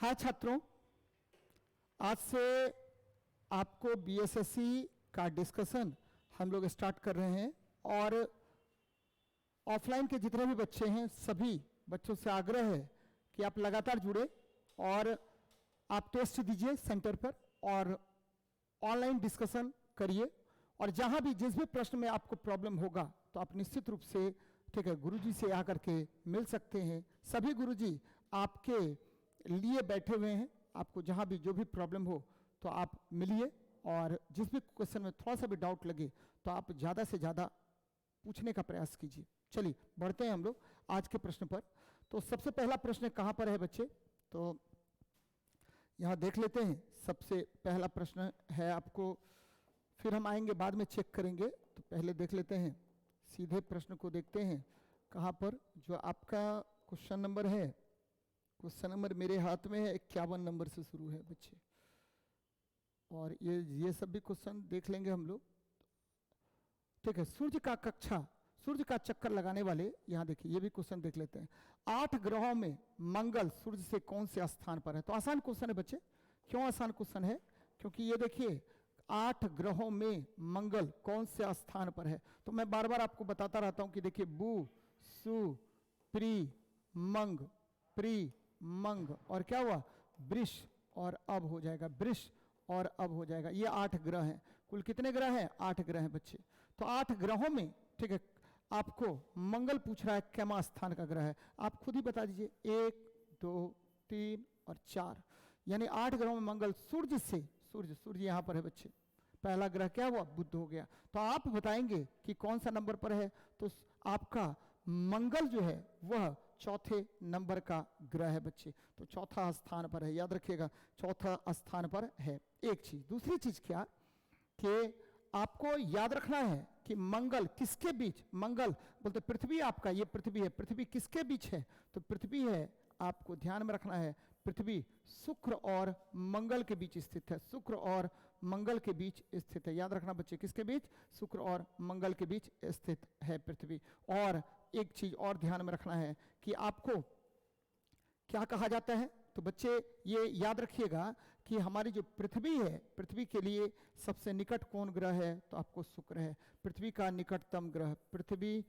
हाय छात्रों, आज से आपको बीएसएससी का डिस्कशन हम लोग स्टार्ट कर रहे हैं और ऑफलाइन के जितने भी बच्चे हैं सभी बच्चों से आग्रह है कि आप लगातार जुड़े और आप टेस्ट दीजिए सेंटर पर और ऑनलाइन डिस्कशन करिए। और जहां भी जिस भी प्रश्न में आपको प्रॉब्लम होगा तो आप निश्चित रूप से ठीक है गुरुजी से आकर के मिल सकते हैं। सभी गुरुजी आपके लिए बैठे हुए हैं, आपको जहां भी जो भी प्रॉब्लम हो तो आप मिलिए और जिस भी क्वेश्चन में थोड़ा सा भी डाउट लगे तो आप ज़्यादा से ज़्यादा पूछने का प्रयास कीजिए। चलिए बढ़ते हैं हम लोग आज के प्रश्न पर। तो सबसे पहला प्रश्न कहाँ पर है बच्चे, तो यहाँ देख लेते हैं। सबसे पहला प्रश्न है आपको, फिर हम आएंगे बाद में चेक करेंगे, तो पहले देख लेते हैं। सीधे प्रश्न को देखते हैं कहाँ पर। जो आपका क्वेश्चन नंबर है, क्वेश्चन नंबर मेरे हाथ में है 51 नंबर से शुरू है बच्चे, और ये सब भी क्वेश्चन देख लेंगे हम लोग। ठीक है, सूर्य का कक्षा, सूर्य का चक्कर लगाने वाले, यहाँ देखिए ये भी क्वेश्चन देख लेते हैं। 8 ग्रहों में मंगल सूर्य से कौन से स्थान पर है। तो आसान क्वेश्चन है बच्चे। क्यों आसान क्वेश्चन है? क्योंकि ये देखिए 8 ग्रहों में मंगल कौन से स्थान पर है। तो मैं बार बार आपको बताता रहता हूं कि देखिए बु सु प्री मंग, प्री मंग और क्या हुआ वृष, और अब हो जाएगा वृष और अब हो जाएगा। ये 8 ग्रह हैं। कुल कितने ग्रह हैं? 8 ग्रह हैं बच्चे। तो 8 ग्रहों में ठीक है आपको मंगल पूछ रहा है कैमा स्थान का ग्रह है। आप खुद ही बता दीजिए 1 2 3 और 4, यानी 8 ग्रहों में मंगल सूर्य से, सूर्य यहां पर है बच्चे। पहला ग्रह क्या हुआ? बुध हो गया। तो आप बताएंगे कि कौन सा नंबर पर है। तो आपका मंगल जो है वह चौथे नंबर का ग्रह है बच्चे। तो चौथा स्थान पर है, याद रखिएगा चौथा स्थान पर है। एक चीज, दूसरी चीज क्या कि आपको याद रखना है कि मंगल किसके बीच, मंगल बोलते पृथ्वी, आपका ये पृथ्वी है, पृथ्वी किसके बीच है? तो पृथ्वी है, आपको ध्यान में रखना है, पृथ्वी शुक्र और मंगल के बीच स्थित है। शुक्र और मंगल के बीच स्थित है, याद रखना बच्चे, किसके बीच? शुक्र और मंगल के बीच स्थित है पृथ्वी। और एक चीज और ध्यान में रखना है कि आपको क्या कहा जाता है। तो बच्चे ये याद रखिएगा कि हमारी जो पृथ्वी है, पृथ्वी के लिए सबसे निकट कौन ग्रह है? तो आपको शुक्र है, पृथ्वी का निकटतम ग्रह। पृथ्वी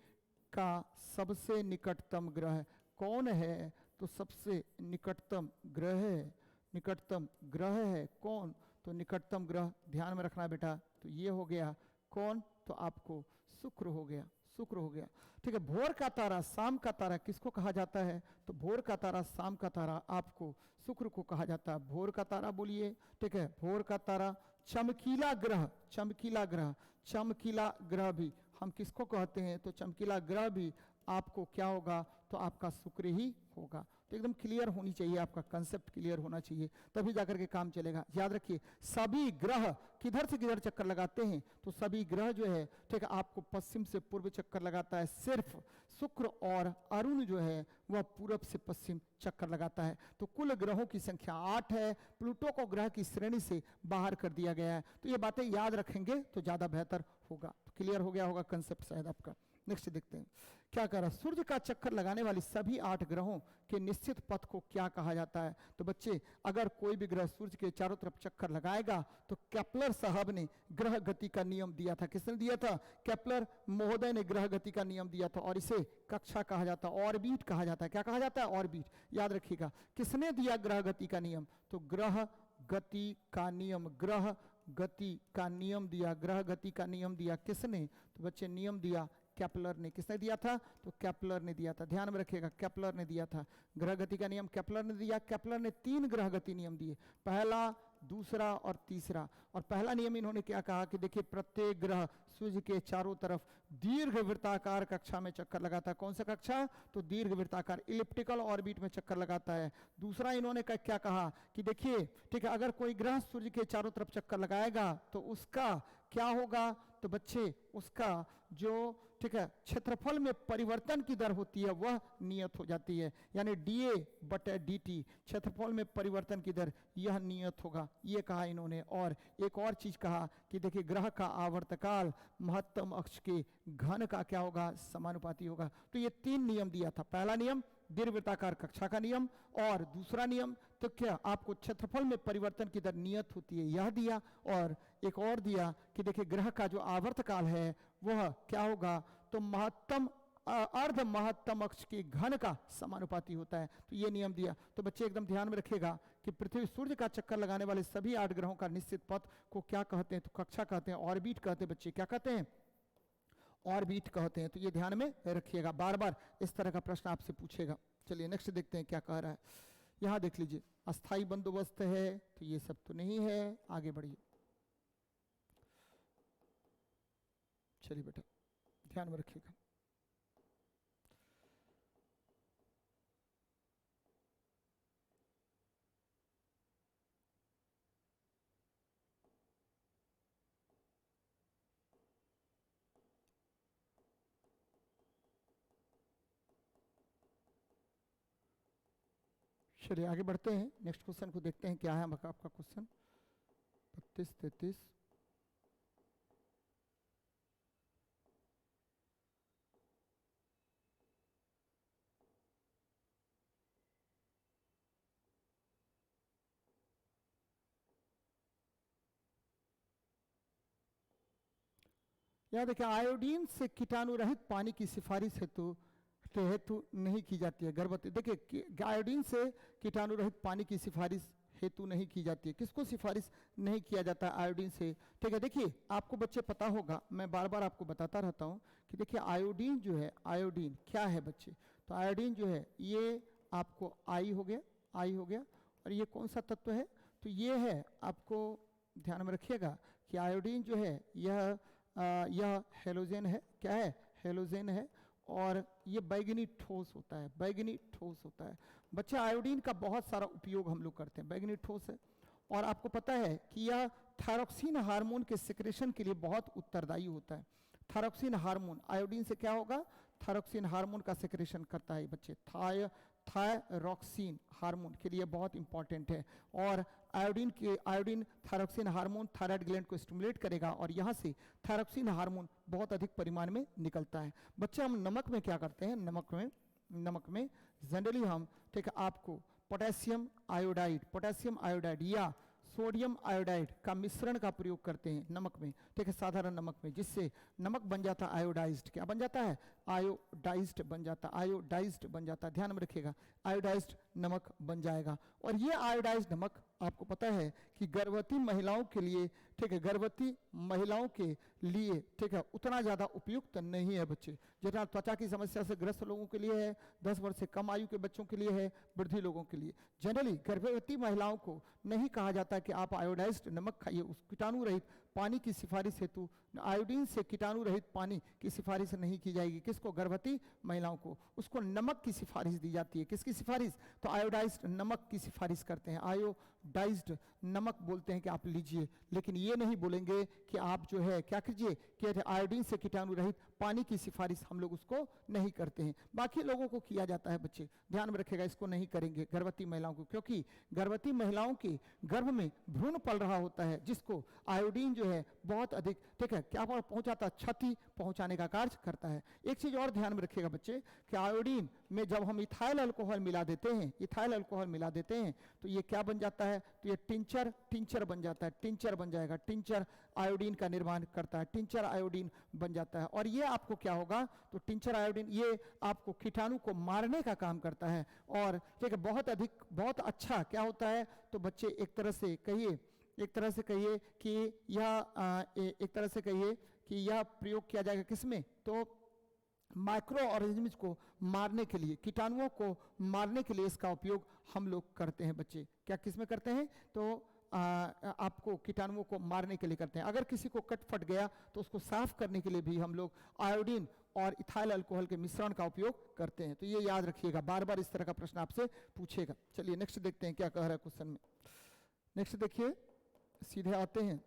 का सबसे निकटतम ग्रह कौन है? तो सबसे निकटतम ग्रह है, निकटतम ग्रह है कौन? तो निकटतम ग्रह ध्यान में रखना बेटा। तो ये हो गया कौन? तो आपको शुक्र हो गया, शुक्र हो गया। ठीक है, भोर का तारा, शाम का तारा किसको कहा जाता है? तो भोर का तारा, शाम का तारा आपको शुक्र को कहा जाता है। भोर का तारा बोलिए, ठीक है, भोर का तारा। चमकीला ग्रह, चमकीला ग्रह, चमकीला ग्रह भी हम किसको कहते हैं? तो चमकीला ग्रह भी आपको क्या होगा? तो आपका शुक्र ही होगा। तो एकदम क्लियर होनी चाहिए, आपका कंसेप्ट क्लियर होना चाहिए, तभी जाकर के काम चलेगा। याद रखिए सभी ग्रह किधर से किधर चक्कर लगाते हैं? तो सभी ग्रह जो है ठीक है आपको पश्चिम से पूर्व चक्कर लगाता है। सिर्फ शुक्र और अरुण जो है वह पूरब से पश्चिम चक्कर लगाता है। तो कुल ग्रहों की संख्या 8 है। प्लूटो को ग्रह की श्रेणी से बाहर कर दिया गया है। तो ये बातें याद रखेंगे तो ज्यादा बेहतर होगा। तो क्लियर हो गया होगा कंसेप्ट शायद आपका। नेक्स्ट देखते हैं क्या कह रहा है। सूर्य का चक्कर लगाने वाली सभी 8 ग्रहों के निश्चित पथ को क्या कहा जाता है? तो बच्चे अगर कोई भी ग्रह सूर्य के चारों तरफ चक्कर लगाएगा तो केपलर साहब ने ग्रह गति का नियम दिया था। किसने दिया था? केपलर महोदय ने ग्रह गति का नियम दिया था, और इसे कक्षा कहा जाता है, ऑर्बिट कहा जाता है। क्या कहा जाता है? ऑर्बिट। याद रखिएगा किसने दिया ग्रह गति का नियम? तो ग्रह गति का नियम, ग्रह गति का नियम दिया, ग्रह गति का नियम दिया किसने? तो बच्चे नियम दिया केपलर ने। किसने दिया था? तो केपलर ने दिया था। ध्यान में रखिएगा केपलर ने दिया था ग्रह गति का नियम, केपलर ने दिया। केपलर ने 3 ग्रह गति नियम दिए, पहला, दूसरा और तीसरा। और पहला नियम इन्होंने क्या कहा कि देखिए प्रत्येक ग्रह सूर्य के चारों तरफ दीर्घ वृत्ताकार कक्षा में चक्कर लगाता है। कौन सा कक्षा? तो दीर्घ वृत्ताकार, इलिप्टिकल ऑर्बिट में चक्कर लगाता है। दूसरा इन्होंने क्या कहा कि देखिए ठीक है अगर कोई ग्रह सूर्य के चारों तरफ चक्कर लगाएगा तो उसका क्या होगा? तो बच्चे उसका जो ठीक है क्षेत्रफल में परिवर्तन की दर होती है वह नियत हो जाती है, यानी dA/dt क्षेत्रफल में परिवर्तन की दर यह नियत होगा, ये कहा इन्होंने। और एक और चीज कहा कि देखिए ग्रह का आवर्तकाल महत्तम अक्ष के घन का क्या होगा? समानुपाती होगा। तो ये 3 नियम दिया था। पहला नियम दीर्घवृत्ताकार कक्षा का नियम। और दूसरा नियम तो क्या, आपको क्षेत्रफल में परिवर्तन की दर नियत होती है, यह दिया। और एक और दिया कि देखिए ग्रह का जो आवर्तकाल है वह क्या होगा, तो महत्तम अर्ध महत्तम अक्ष के घन का समानुपाती होता है। तो ये नियम दिया। तो बच्चे एकदम ध्यान में रखिएगा कि पृथ्वी सूर्य का चक्कर लगाने वाले सभी 8 ग्रहों का निश्चित पथ को क्या कहते हैं, तो कक्षा कहते हैं, ऑर्बिट कहते हैं। बच्चे क्या कहते हैं, ऑर्बिट कहते हैं। तो ये ध्यान में रखिएगा, बार बार इस तरह का प्रश्न आपसे पूछेगा। चलिए नेक्स्ट देखते हैं क्या कह रहा है। यहां देख लीजिए, अस्थाई बंदोबस्त है, तो ये सब तो नहीं है, आगे बढ़िए। चलिए बेटा ध्यान में रखिएगा। चलिए आगे बढ़ते हैं, नेक्स्ट क्वेश्चन को देखते हैं क्या है आपका क्वेश्चन 32-33। यहाँ देखिए, आयोडीन से कीटाणु रहित पानी की सिफारिश हेतु नहीं की जाती है गर्भवती। देखिए आयोडीन से कीटाणु रहित पानी की सिफारिश हेतु नहीं की जाती है। किसको सिफारिश नहीं किया जाता आयोडीन से, ठीक है। देखिए आपको बच्चे पता होगा, मैं बार बार आपको बताता रहता हूँ कि देखिए आयोडीन जो है, आयोडीन क्या है बच्चे, तो आयोडीन जो है ये आपको आई हो गया, और ये कौन सा तत्व है, तो ये है, आपको ध्यान में रखिएगा कि आयोडीन जो है यह हेलोजन है। क्या है, हेलोजन है, और ये बैगनी ठोस होता है, बच्चा आयोडीन का बहुत सारा उपयोग हम लोग करते हैं, बैगनी ठोस है। और आपको पता है कि यह थायरॉक्सिन हार्मोन के सिक्रेशन के लिए बहुत उत्तरदायी होता है। थायरॉक्सिन हार्मोन आयोडीन से क्या होगा, थायरॉक्सिन हार्मोन का सिक्रेशन करता है बच्चे, थायरॉक्सिन हार्मोन के लिए बहुत इंपॉर्टेंट है। और iodine thyroxine hormone thyroid gland को स्टिमुलेट करेगा, और यहाँ से थायरॉक्सिन हार्मोन बहुत अधिक परिमाण में निकलता है। बच्चे हम नमक में क्या करते हैं, नमक में जनरली हम, ठीक है, आपको पोटेशियम आयोडाइड या सोडियम आयोडाइड का मिश्रण का प्रयोग करते हैं नमक में, ठीक है, साधारण नमक में, जिससे नमक बन जाता है आयोडाइज्ड। क्या बन जाता है, आयोडाइज्ड बन जाता है। ध्यान में रखिएगा, आयोडाइज्ड नमक बन जाएगा। और ये आयोडाइज्ड नमक आपको पता है कि गर्भवती महिलाओं के लिए, ठीक है, गर्भवती महिलाओं के लिए, ठीक है, उतना ज़्यादा उपयुक्त नहीं है बच्चे, जितना त्वचा की समस्या से ग्रस्त लोगों के लिए है, 10 वर्ष से कम आयु के बच्चों के लिए है, वृद्धि लोगों के लिए। जनरली गर्भवती महिलाओं को नहीं कहा जाता कि आप आयोडाइज्ड नमक खाइए, उस कीटाणु रहित पानी की सिफारिश हेतु आयोडीन से कीटाणु रहित पानी की सिफारिश नहीं की जाएगी। किसको, गर्भवती महिलाओं को, उसको नमक की सिफारिश दी जाती है। किसकी सिफारिश, तो आयोडाइज्ड नमक की सिफारिश करते हैं, आयोडाइज्ड नमक बोलते हैं कि आप लीजिए, लेकिन ये नहीं बोलेंगे कि आप जो है क्या कीजिए, कि आयोडीन से कीटाणु रहित पानी की सिफारिश हम लोग उसको नहीं करते हैं। बाकी लोगों को किया जाता है बच्चे, ध्यान में रखेगा, इसको नहीं करेंगे गर्भवती महिलाओं को, क्योंकि गर्भवती महिलाओं के गर्भ में भ्रूण पल रहा होता है, जिसको आयोडीन जो है बहुत अधिक, ठीक है, क्या पहुंचाता है, क्षति पहुंचाने का कार्य करता है। एक चीज और ध्यान में रखिएगा बच्चे कि आयोडीन में जब हम इथाइल अल्कोहल मिला देते हैं, तो ये क्या बन जाता है, तो ये टिंचर बन जाता है, टिंचर आयोडीन का निर्माण करता है, टिंचर आयोडीन बन जाता है। और ये आपको क्या होगा, तो टिंचर आयोडीन ये आपको कीटाणु को मारने का काम करता है। और ठीक है, बहुत अच्छा क्या होता है, तो बच्चे एक तरह से कहिए कि यह प्रयोग किया जाएगा किसमें, तो माइक्रो ऑर्गेनिज्म को मारने के लिए, कीटाणुओं को मारने के लिए इसका उपयोग हम लोग करते हैं बच्चे। क्या किस में करते हैं, तो आपको कीटाणुओं को मारने के लिए करते हैं। अगर किसी को कट फट गया तो उसको साफ करने के लिए भी हम लोग आयोडीन और इथाइल अल्कोहल के मिश्रण का उपयोग करते हैं। तो ये याद रखिएगा, बार बार इस तरह का प्रश्न आपसे पूछेगा। चलिए नेक्स्ट देखते हैं क्या कह रहा है क्वेश्चन में। नेक्स्ट देखिए, सीधे आते हैं,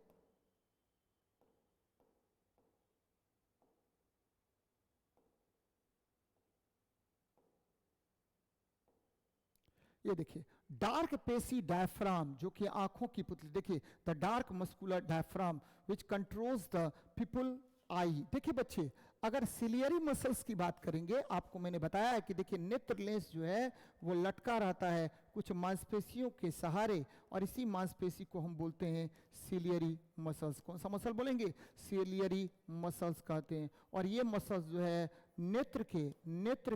ये देखिए डार्क पेशी डायफ्राम, जो कि आंखों की पुतली, देखिए the dark muscular diaphragm which controls the people I. देखिए बच्चे, अगर सिलियरी मसल्स की बात करेंगे, आपको मैंने बताया है कि देखिए नेत्र लेंस जो है वो लटका रहता है कुछ मांसपेशियों के सहारे, और इसी मांसपेशी को हम बोलते हैं सिलियरी मसल्स। कौन सा मसल बोलेंगे? सिलियरी मसल्स कहते हैं। और ये मसल्स जो है नेत्र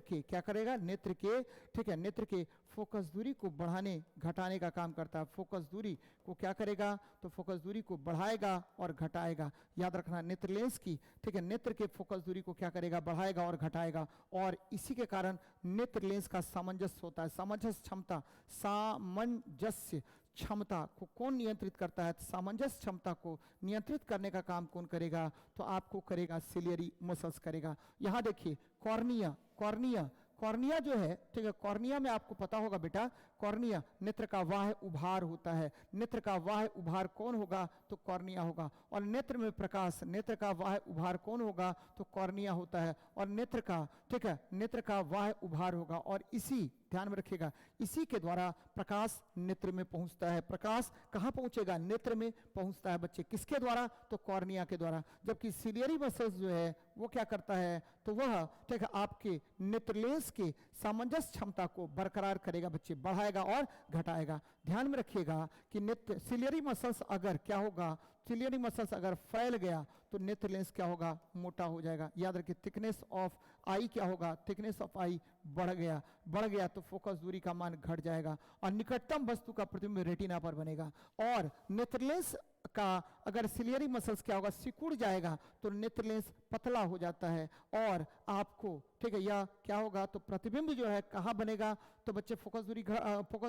के क्या करेगा? नेत्र के, ठीक है, नेत्र के फोकस दूरी को बढ़ाने घटाने का काम करता है। फोकस दूरी को क्या करेगा? तो फोकस दूरी को बढ़ाएगा और घटाएगा। याद रखना नेत्र लेंस की, ठीक है, नेत्र के फोकस दूरी को क्या करेगा? बढ़ाएगा और घटाएगा। और इसी के कारण नेत्र लेंस का सामंजस्य होता है। सामंजस्य क्षमता, सामंजस्य क्षमता को कौन नियंत्रित करता है? तो सामंजस्य क्षमता को नियंत्रित करने का काम कौन करेगा? तो आपको करेगा सिलियरी मसल्स करेगा। यहां देखिए कॉर्निया, कॉर्निया जो है, ठीक है, कॉर्निया में आपको पता होगा बेटा, कॉर्निया नेत्र का बाह्य उभार होता है। नेत्र का बाह्य उभार कौन होगा? तो कॉर्निया होगा। और नेत्र में प्रकाश, नेत्र का बाह्य उभार कौन होगा? तो कॉर्निया होता है। और नेत्र का, ठीक है, नेत्र का बाह्य उभार होगा। और इसी, ध्यान में रखिएगा, इसी के द्वारा प्रकाश नेत्र में पहुंचता है। प्रकाश कहां पहुंचेगा? नेत्र में पहुंचता है बच्चे। किसके द्वारा? तो कॉर्निया के द्वारा। जबकि सिलियरी मसल्स जो है वो क्या करता है? तो वह, ठीक है, आपके नेत्र लेंस के सामंजस्य क्षमता को बरकरार करेगा बच्चे, बढ़ाएगा और घटाएगा। ध्यान में रखिएगा कि नेत्र सिलियरी मसल्स अगर क्या होगा? सिलियरी मसल्स अगर फैल गया तो नेत्र लेंस क्या होगा? मोटा हो जाएगा। याद रखिए थिकनेस ऑफ आई क्या होगा? थिकनेस ऑफ आई बढ़ गया तो फोकस दूरी का मान घट जाएगा और निकटतम वस्तु का प्रतिबिंब रेटिना पर बनेगा। और नेत्र लेंस का अगर सिलियरी मसल्स क्या होगा? सिकुड़ जाएगा तो नेत्र लेंस पतला हो जाता है और आपको, ठीक है, यह क्या होगा? तो प्रतिबिंब जो है कहाँ बनेगा? तो बच्चे फोकस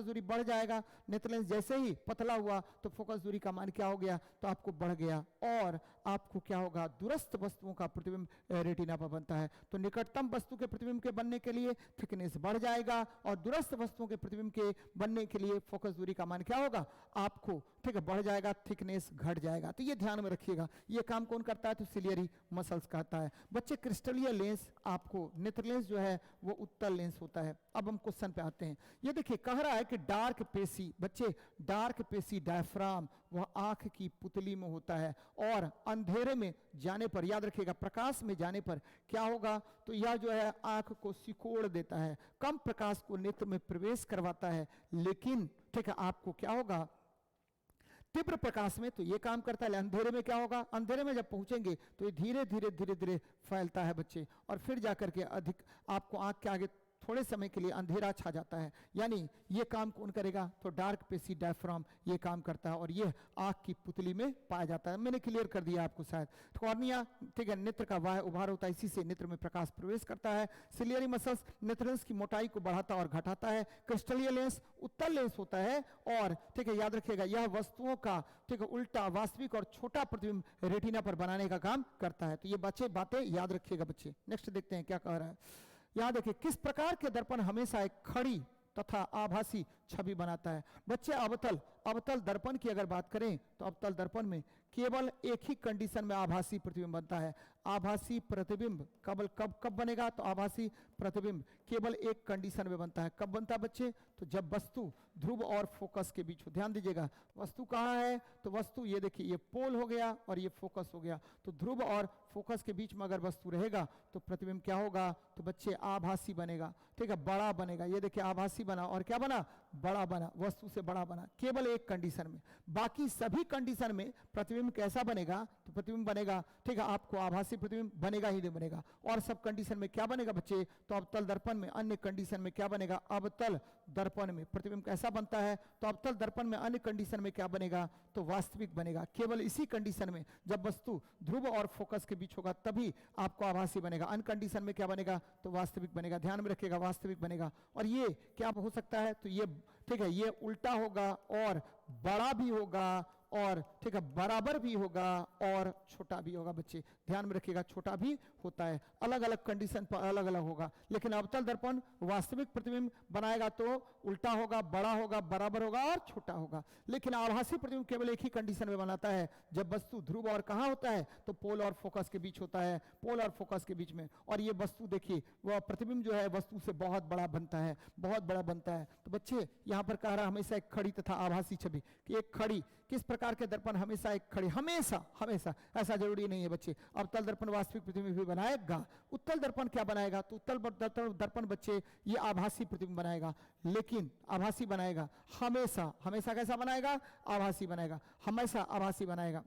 दूरी बढ़ जाएगा। नेत्र लेंस जैसे ही पतला हुआ तो फोकस दूरी का मान क्या हो गया? तो आपको बढ़ गया और आपको क्या होगा? दूरस्थ वस्तुओं का प्रतिबिंब रेटिना पर बनता है। तो निकटतम वस्तु के प्रतिबिंब के बनने के लिए थिकनेस बढ़ जाएगा और दूरस्थ वस्तुओं के प्रतिबिंब के बनने के लिए फोकस दूरी का मान क्या होगा? आपको, ठीक है, बढ़ जाएगा, थिकनेस घट जाएगा। तो ये ध्यान में रखिएगा। ये काम कौन करता है? तो सिलियरी मसल्स कहता है। बच्चे क्रिस्टलीय लेंस, आपको नेत्र लेंस जो है वो उत्तल लेंस होता है। अब हम क्वेश्चन पे आते हैं। ये देखिए कह रहा है कि डार्क पेशी, बच्चे डार्क पेशी डायफ्राम वह आंख की पुतली में होता है और अंधेरे में जाने पर, याद रखिएगा, प्रकाश में जाने पर क्या होगा? तो यह जो है आंख को सिकोड़ देता है, कम प्रकाश को नेत्र में प्रवेश करवाता है। लेकिन, ठीक है, आपको क्या होगा? तीव्र प्रकाश में तो ये काम करता है। अंधेरे में क्या होगा? अंधेरे में जब पहुंचेंगे तो ये धीरे धीरे फैलता है बच्चे, और फिर जाकर के अधिक आपको आंख के आगे थोड़े समय के लिए अंधेरा छा जाता है। यानी ये काम कौन करेगा? तो डार्क पेशी डायफ्राम ये काम करता है और ये आंख की पुतली में पाया जाता है। मैंने क्लियर कर दिया आपको शायद। कॉर्निया, ठीक है, नेत्र का बाह्य उभार होता है, इसी से नेत्र में प्रकाश प्रवेश करता है। सिलियरी मसल्स नेत्र लेंस की मोटाई को बढ़ाता और घटाता है। क्रिस्टलीय लेंस उत्तल लेंस होता है और, ठीक है, याद रखिएगा, यह वस्तुओं का, ठीक है, उल्टा वास्तविक और छोटा प्रतिबिंब रेटिना पर बनाने का काम करता है। तो ये बच्चे बातें याद रखिएगा बच्चे। नेक्स्ट देखते हैं क्या कह रहा है। याद देखिए, किस प्रकार के दर्पण हमेशा एक खड़ी तथा आभासी छवि बनाता है? बच्चे अवतल दर्पण की अगर बात करें तो अवतल दर्पण में केवल एक ही कंडीशन में आभासी प्रतिबिंब बनता है। आभासी प्रतिबिंब कब बनेगा? तो आभासी प्रतिबिंब केवल एक कंडीशन में बनता है। कब बनता है बच्चे? तो जब वस्तु ध्रुव और फोकस के बीच हो। ध्यान दीजिएगा, वस्तु कहाँ है? तो वस्तु ये देखिए, ये पोल हो गया और ये फोकस हो गया। तो ध्रुव और फोकस के बीच में अगर वस्तु रहेगा तो प्रतिबिंब क्या होगा? तो बच्चे आभासी बनेगा, ठीक है, बड़ा बनेगा। ये देखिए आभासी बना और क्या बना? बड़ा बना, वस्तु से बड़ा बना, केवल एक कंडीशन में। बाकी सभी कंडीशन में प्रतिबिंब कैसा बनेगा? तो प्रतिबिंब बनेगा, ठीक है, आपको आभासी प्रतिबिंब बनेगा ही नहीं बनेगा। और सब कंडीशन में क्या बनेगा बच्चे? तो अवतल दर्पण में, अन्य कंडीशन में क्या बनेगा? अवतल दर्पण में प्रतिबिंब कैसा बनता है? तो अवतल दर्पण में अन्य कंडीशन में क्या बनेगा? तो वास्तविक बनेगा। केवल इसी कंडीशन में जब वस्तु ध्रुव और फोकस के बीच होगा तभी आपको आभासी बनेगा। अन्य कंडीशन में क्या बनेगा? तो वास्तविक बनेगा। ध्यान में रखिएगा, वास्तविक बनेगा। और ये क्या हो सकता है? तो ये, ठीक है, ये उल्टा होगा और बड़ा भी होगा और, ठीक है, बराबर भी होगा और छोटा भी होगा बच्चे। ध्यान में रखिएगा, छोटा भी होता है, अलग अलग कंडीशन पर अलग अलग होगा। लेकिन अवतल दर्पण वास्तविक प्रतिबिंब बनाएगा तो उल्टा होगा, बड़ा होगा, बराबर होगा और छोटा होगा। लेकिन आभासी प्रतिबिंब केवल एक ही कंडीशन में बनाता है, जब वस्तु ध्रुव और कहाँ होता है? तो पोल और फोकस के बीच होता है, पोल और फोकस के बीच में। और ये वस्तु देखिए, वह प्रतिबिंब जो है वस्तु से बहुत बड़ा बनता है, बहुत बड़ा बनता है। तो बच्चे यहाँ पर कह रहा है हमेशा एक खड़ी तथा आभासी छवि कि एक खड़ी किस प्रकार के दर्पण हमेशा एक खड़ी, हमेशा हमेशा, ऐसा जरूरी नहीं है बच्चे। अवतल दर्पण वास्तविक प्रतिबिंब भी बनाएगा। उत्तल दर्पण क्या बनाएगा? तो उत्तल दर्पण बच्चे ये आभासी प्रतिबिंब बनाएगा, लेकिन आभासी बनाएगा हमेशा। हमेशा कैसा बनाएगा? आभासी बनाएगा, हमेशा आभासी बनाएगा,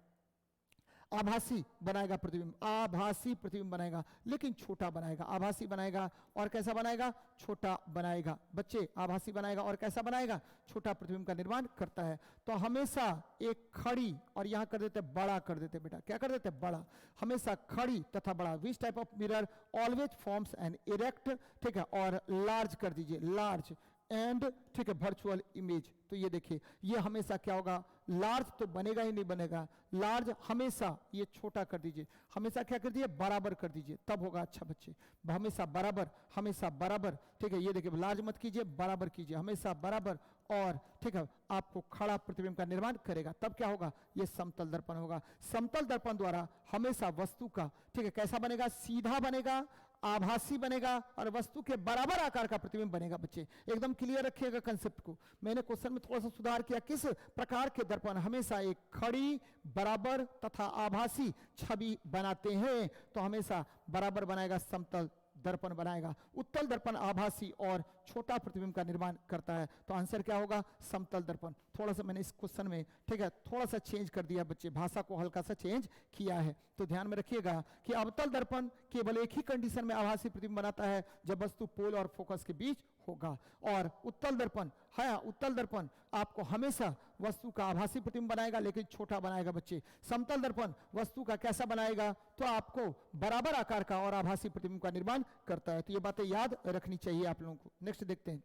आभासी बनाएगा प्रतिबिंब, आभासी प्रतिबिंब बनाएगा, लेकिन छोटा बनाएगा। आभासी बनाएगा और कैसा बनाएगा? छोटा बनाएगा बच्चे। आभासी बनाएगा और कैसा बनाएगा? छोटा प्रतिबिंब का निर्माण करता है। तो हमेशा एक खड़ी, और यहां कर देते बड़ा, कर देते बेटा, क्या कर देते? बड़ा। हमेशा खड़ी तथा बड़ा, which type of mirror always forms an erect, ठीक है, और लार्ज कर दीजिए, लार्ज एंड, ठीक है, वर्चुअल इमेज। तो ये देखिए, ये हमेशा क्या होगा? लार्ज तो बनेगा ही नहीं बनेगा, लार्ज हमेशा ये छोटा कर दीजिए, हमेशा क्या कर दीजिए? बराबर कर दीजिए, तब होगा अच्छा बच्चे। हमेशा बराबर, हमेशा बराबर, ठीक है। ये देखिए, लार्ज मत कीजिए, बराबर कीजिए, हमेशा बराबर, और ठीक है, आपको खड़ा प्रतिबिंब का निर्माण करेगा, तब क्या होगा? ये समतल दर्पण होगा। समतल दर्पण द्वारा हमेशा वस्तु का, ठीक है, कैसा बनेगा? सीधा बनेगा, आभासी बनेगा, और वस्तु के बराबर आकार का प्रतिबिंब बनेगा बच्चे। एकदम क्लियर रखिएगा कंसेप्ट को। मैंने क्वेश्चन में थोड़ा सा सुधार किया। किस प्रकार के दर्पण हमेशा एक खड़ी, बराबर तथा आभासी छवि बनाते हैं? तो हमेशा बराबर बनाएगा, समतल दर्पण बनाएगा। उत्तल दर्पण आभासी और छोटा प्रतिबिंब का निर्माण करता है। तो आंसर क्या होगा? समतल दर्पण। थोड़ा सा मैंने इस क्वेश्चन में, ठीक है, थोड़ा सा चेंज कर दिया बच्चे, भाषा को हल्का सा चेंज किया है। तो ध्यान में रखिएगा कि अवतल दर्पण केवल एक ही कंडीशन में आभासी प्रतिबिंब बनाता है, जब वस्तु पोल और फोकस के बीच होगा। और उत्तल दर्पण है, उत्तल दर्पण आपको हमेशा वस्तु का आभासी प्रतिबिंब बनाएगा, लेकिन छोटा बनाएगा बच्चे। समतल दर्पण वस्तु का कैसा बनाएगा? तो आपको बराबर आकार का और आभासी प्रतिबिंब का निर्माण करता है। तो ये बातें याद रखनी चाहिए आप लोगों को। नेक्स्ट देखते हैं,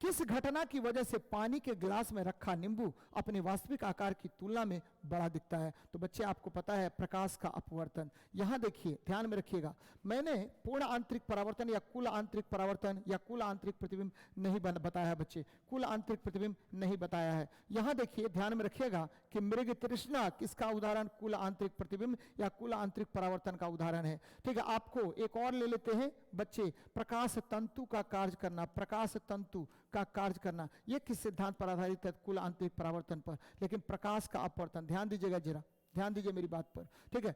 किस घटना की वजह से पानी के ग्लास में रखा नींबू अपने वास्तविक आकार की तुलना में बड़ा दिखता है? तो बच्चे आपको पता है, प्रकाश का अपवर्तन। यहां देखिए, ध्यान में रखिएगा, मैंने पूर्ण आंतरिक परावर्तन या कुल आंतरिक परावर्तन या कुल आंतरिक प्रतिबिंब नहीं बताया है बच्चे, कुल आंतरिक प्रतिबिंब नहीं बताया है। यहां देखिए, ध्यान में रखिएगा कि मृग तृष्णा किसका उदाहरण? कुल आंतरिक प्रतिबिंब या कुल आंतरिक परावर्तन का उदाहरण है। ठीक है, आपको एक और ले लेते हैं बच्चे, प्रकाश तंतु का कार्य करना। प्रकाश तंतु का कार्य करना, यह किस सिद्धांत पर आधारित है? कुल आंतरिक परावर्तन पर। लेकिन प्रकाश का अपवर्तन, ध्यान दीजिएगा जरा, ध्यान दीजिए मेरी बात पर, ठीक है।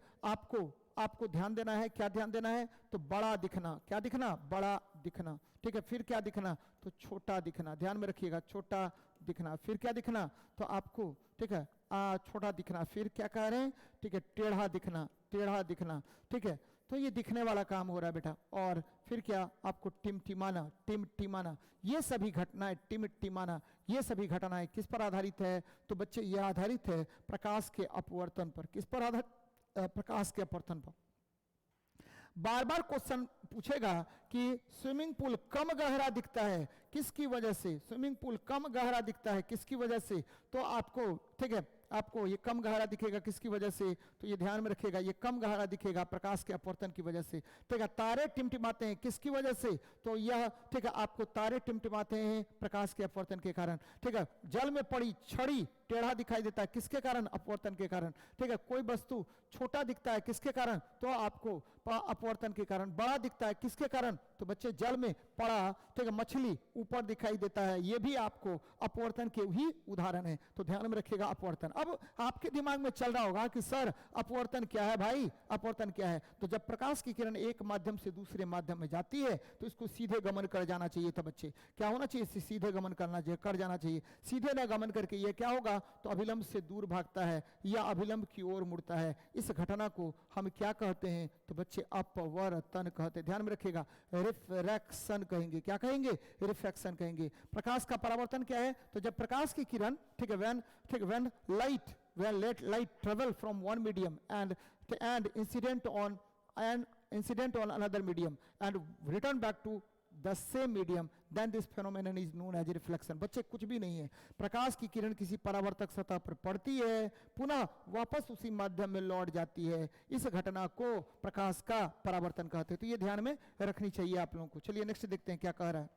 आपको ध्यान देना है, क्या ध्यान देना है? तो बड़ा दिखना, क्या दिखना? बड़ा दिखना, ठीक है। फिर क्या दिखना? तो छोटा दिखना, ध्यान में रखिएगा, छोटा दिखना। फिर क्या दिखना? तो आपको, ठीक है, छोटा दिखना। फिर क्या कह रहे हैं? ठीक है, टेढ़ा दिखना, टेढ़ा दिखना, ठीक है। तो ये दिखने वाला काम हो रहा है बेटा। और फिर क्या? आपको टिमटिमाना, टिमटिमाना, ये सभी घटनाएं, टिमटिमाना, ये सभी घटनाएं किस पर आधारित है? तो बच्चे ये आधारित है प्रकाश के अपवर्तन पर। किस पर आधारित? प्रकाश के अपवर्तन पर। बार बार क्वेश्चन पूछेगा कि स्विमिंग पूल कम गहरा दिखता है, किसकी वजह से? स्विमिंग पूल कम गहरा दिखता है, किसकी वजह से? तो आपको, ठीक है, आपको ये कम गहरा दिखेगा किसकी वजह से? तो ये ध्यान में रखिएगा, ये कम गहरा दिखेगा प्रकाश के अपवर्तन की वजह से। ठीक है, तारे टिमटिमाते हैं किसकी वजह से? तो यह, ठीक है, आपको तारे टिमटिमाते हैं प्रकाश के अपवर्तन के कारण। ठीक है, जल में पड़ी छड़ी टेढ़ा दिखाई देता है, किसके कारण? अपवर्तन के कारण। ठीक है, कोई वस्तु छोटा दिखता है, किसके कारण? तो आपको अपवर्तन के कारण। बड़ा दिखता है, किसके कारण? तो बच्चे जल में पड़ा, ठीक है, मछली ऊपर दिखाई देता है, ये भी आपको अपवर्तन के ही उदाहरण है। तो ध्यान में रखिएगा अपवर्तन। अब आपके दिमाग में चल रहा होगा कि सर अपवर्तन क्या है भाई, अपवर्तन क्या है? तो जब प्रकाश की किरण एक माध्यम से दूसरे माध्यम में जाती है तो इसको सीधे गमन कर जाना चाहिए था बच्चे। क्या होना चाहिए? सीधे गमन करना चाहिए, कर जाना चाहिए। सीधे न गमन करके ये क्या होगा? तो अभिलंब से दूर भागता है या अभिलंब की ओर मुड़ता है। इस घटना को हम क्या कहते हैं? तो बच्चे अपवर्तन कहते हैं। ध्यान में रखिएगा, रिफ्रैक्शन कहेंगे। क्या कहेंगे? रिफ्रैक्शन कहेंगे। प्रकाश का परावर्तन क्या है? तो जब प्रकाश की किरण, ठीक है, when light travel from one medium and incident on another medium and return back to the same medium, then this phenomenon is known as reflection। बच्चे कुछ भी नहीं है, प्रकाश की किरण किसी परावर्तक सतह पर पड़ती है, पुनः वापस उसी माध्यम में लौट जाती है। इस घटना को प्रकाश का परावर्तन कहते हैं। तो ये ध्यान में रखनी चाहिए आप लोगों को। चलिए नेक्स्ट देखते हैं क्या कह रहा है।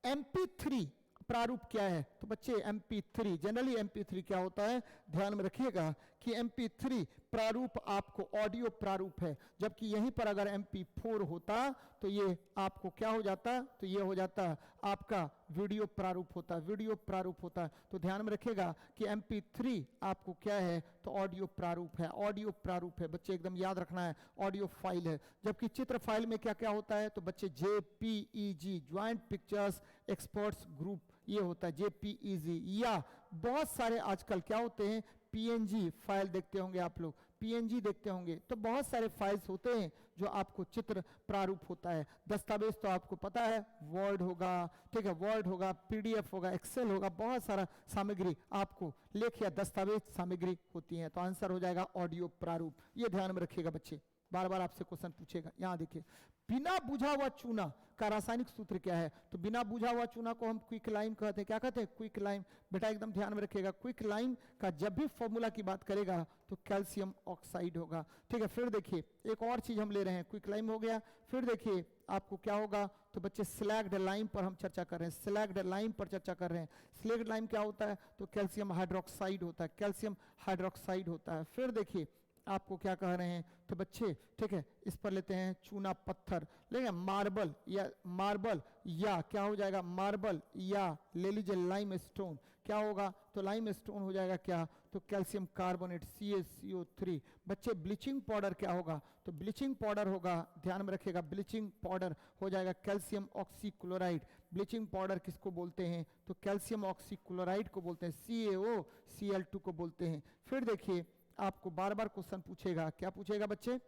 MP3 प्रारूप क्या है? तो बच्चे MP3, जनरली MP3 क्या होता है? ध्यान में रखिएगा कि MP3 प्रारूप आपको ऑडियो प्रारूप है, जबकि यहीं पर अगर MP4 होता तो ये आपको क्या हो जाता, तो ये हो जाता आपका वीडियो प्रारूप होता, वीडियो प्रारूप होता। तो ध्यान में रखिएगा कि MP3 आपको क्या है, तो ऑडियो प्रारूप है, ऑडियो प्रारूप है बच्चे, एकदम याद रखना है, ऑडियो फाइल है। जबकि चित्र फाइल में क्या क्या होता है, तो बच्चे JPEG joint pictures experts group ये होता है JPEG, या बहुत सारे आजकल क्या होते हैं PNG फाइल देखते होंगे आप लोग, PNG देखते होंगे, तो बहुत सारे फाइल्स होते हैं जो आपको चित्र प्रारूप होता है। दस्तावेज तो आपको पता है वर्ड होगा, ठीक है, वर्ड होगा, PDF होगा, एक्सेल होगा, बहुत सारा सामग्री आपको लेख या दस्तावेज सामग्री होती है। तो आंसर हो जाएगा ऑडियो प्रारूप। ये ध्यान में रखिएगा बच्चे, बार बार आपसे क्वेश्चन पूछेगा। यहां देखिए, बिना बुझा हुआ चूना का रासायनिक सूत्र क्या है, तो बिना बुझा हुआ चूना को हम क्विक लाइम कहते हैं। क्या कहते हैं, क्विक लाइम। बेटा एकदम ध्यान में रखिएगा, क्विक लाइम का जब भी फॉर्मूला की बात करेगा तो कैल्शियम ऑक्साइड होगा, ठीक है। फिर देखिए एक और चीज हम ले रहे हैं, क्विक लाइम हो गया, फिर देखिए आपको क्या होगा, तो बच्चे स्लैग्ड लाइम पर हम चर्चा कर रहे हैं, स्लैग्ड लाइम पर चर्चा कर रहे हैं। स्लैग्ड लाइम क्या होता है, तो कैल्शियम हाइड्रोक्साइड होता है, कैल्शियम हाइड्रोक्साइड होता है। फिर देखिए आपको क्या कह रहे हैं, तो बच्चे ठीक है इस पर लेते हैं चूना पत्थर, लेंगे मार्बल, या क्या हो जाएगा मार्बल, या ले लीजिए लाइम स्टोन, क्या होगा, तो लाइम स्टोन हो जाएगा क्या, तो कैल्शियम कार्बोनेट CaCO3। बच्चे ब्लीचिंग पाउडर क्या होगा, तो ब्लीचिंग पाउडर होगा, ध्यान में रखिएगा, ब्लीचिंग पाउडर हो जाएगा कैल्शियम ऑक्सीक्लोराइड। ब्लीचिंग पाउडर किसको बोलते हैं, तो कैल्शियम ऑक्सीक्लोराइड को बोलते हैं, CaOCl2 को बोलते हैं। फिर देखिए आपको बार बार क्वेश्चन पूछेगा, क्या पूछेगा बच्चे,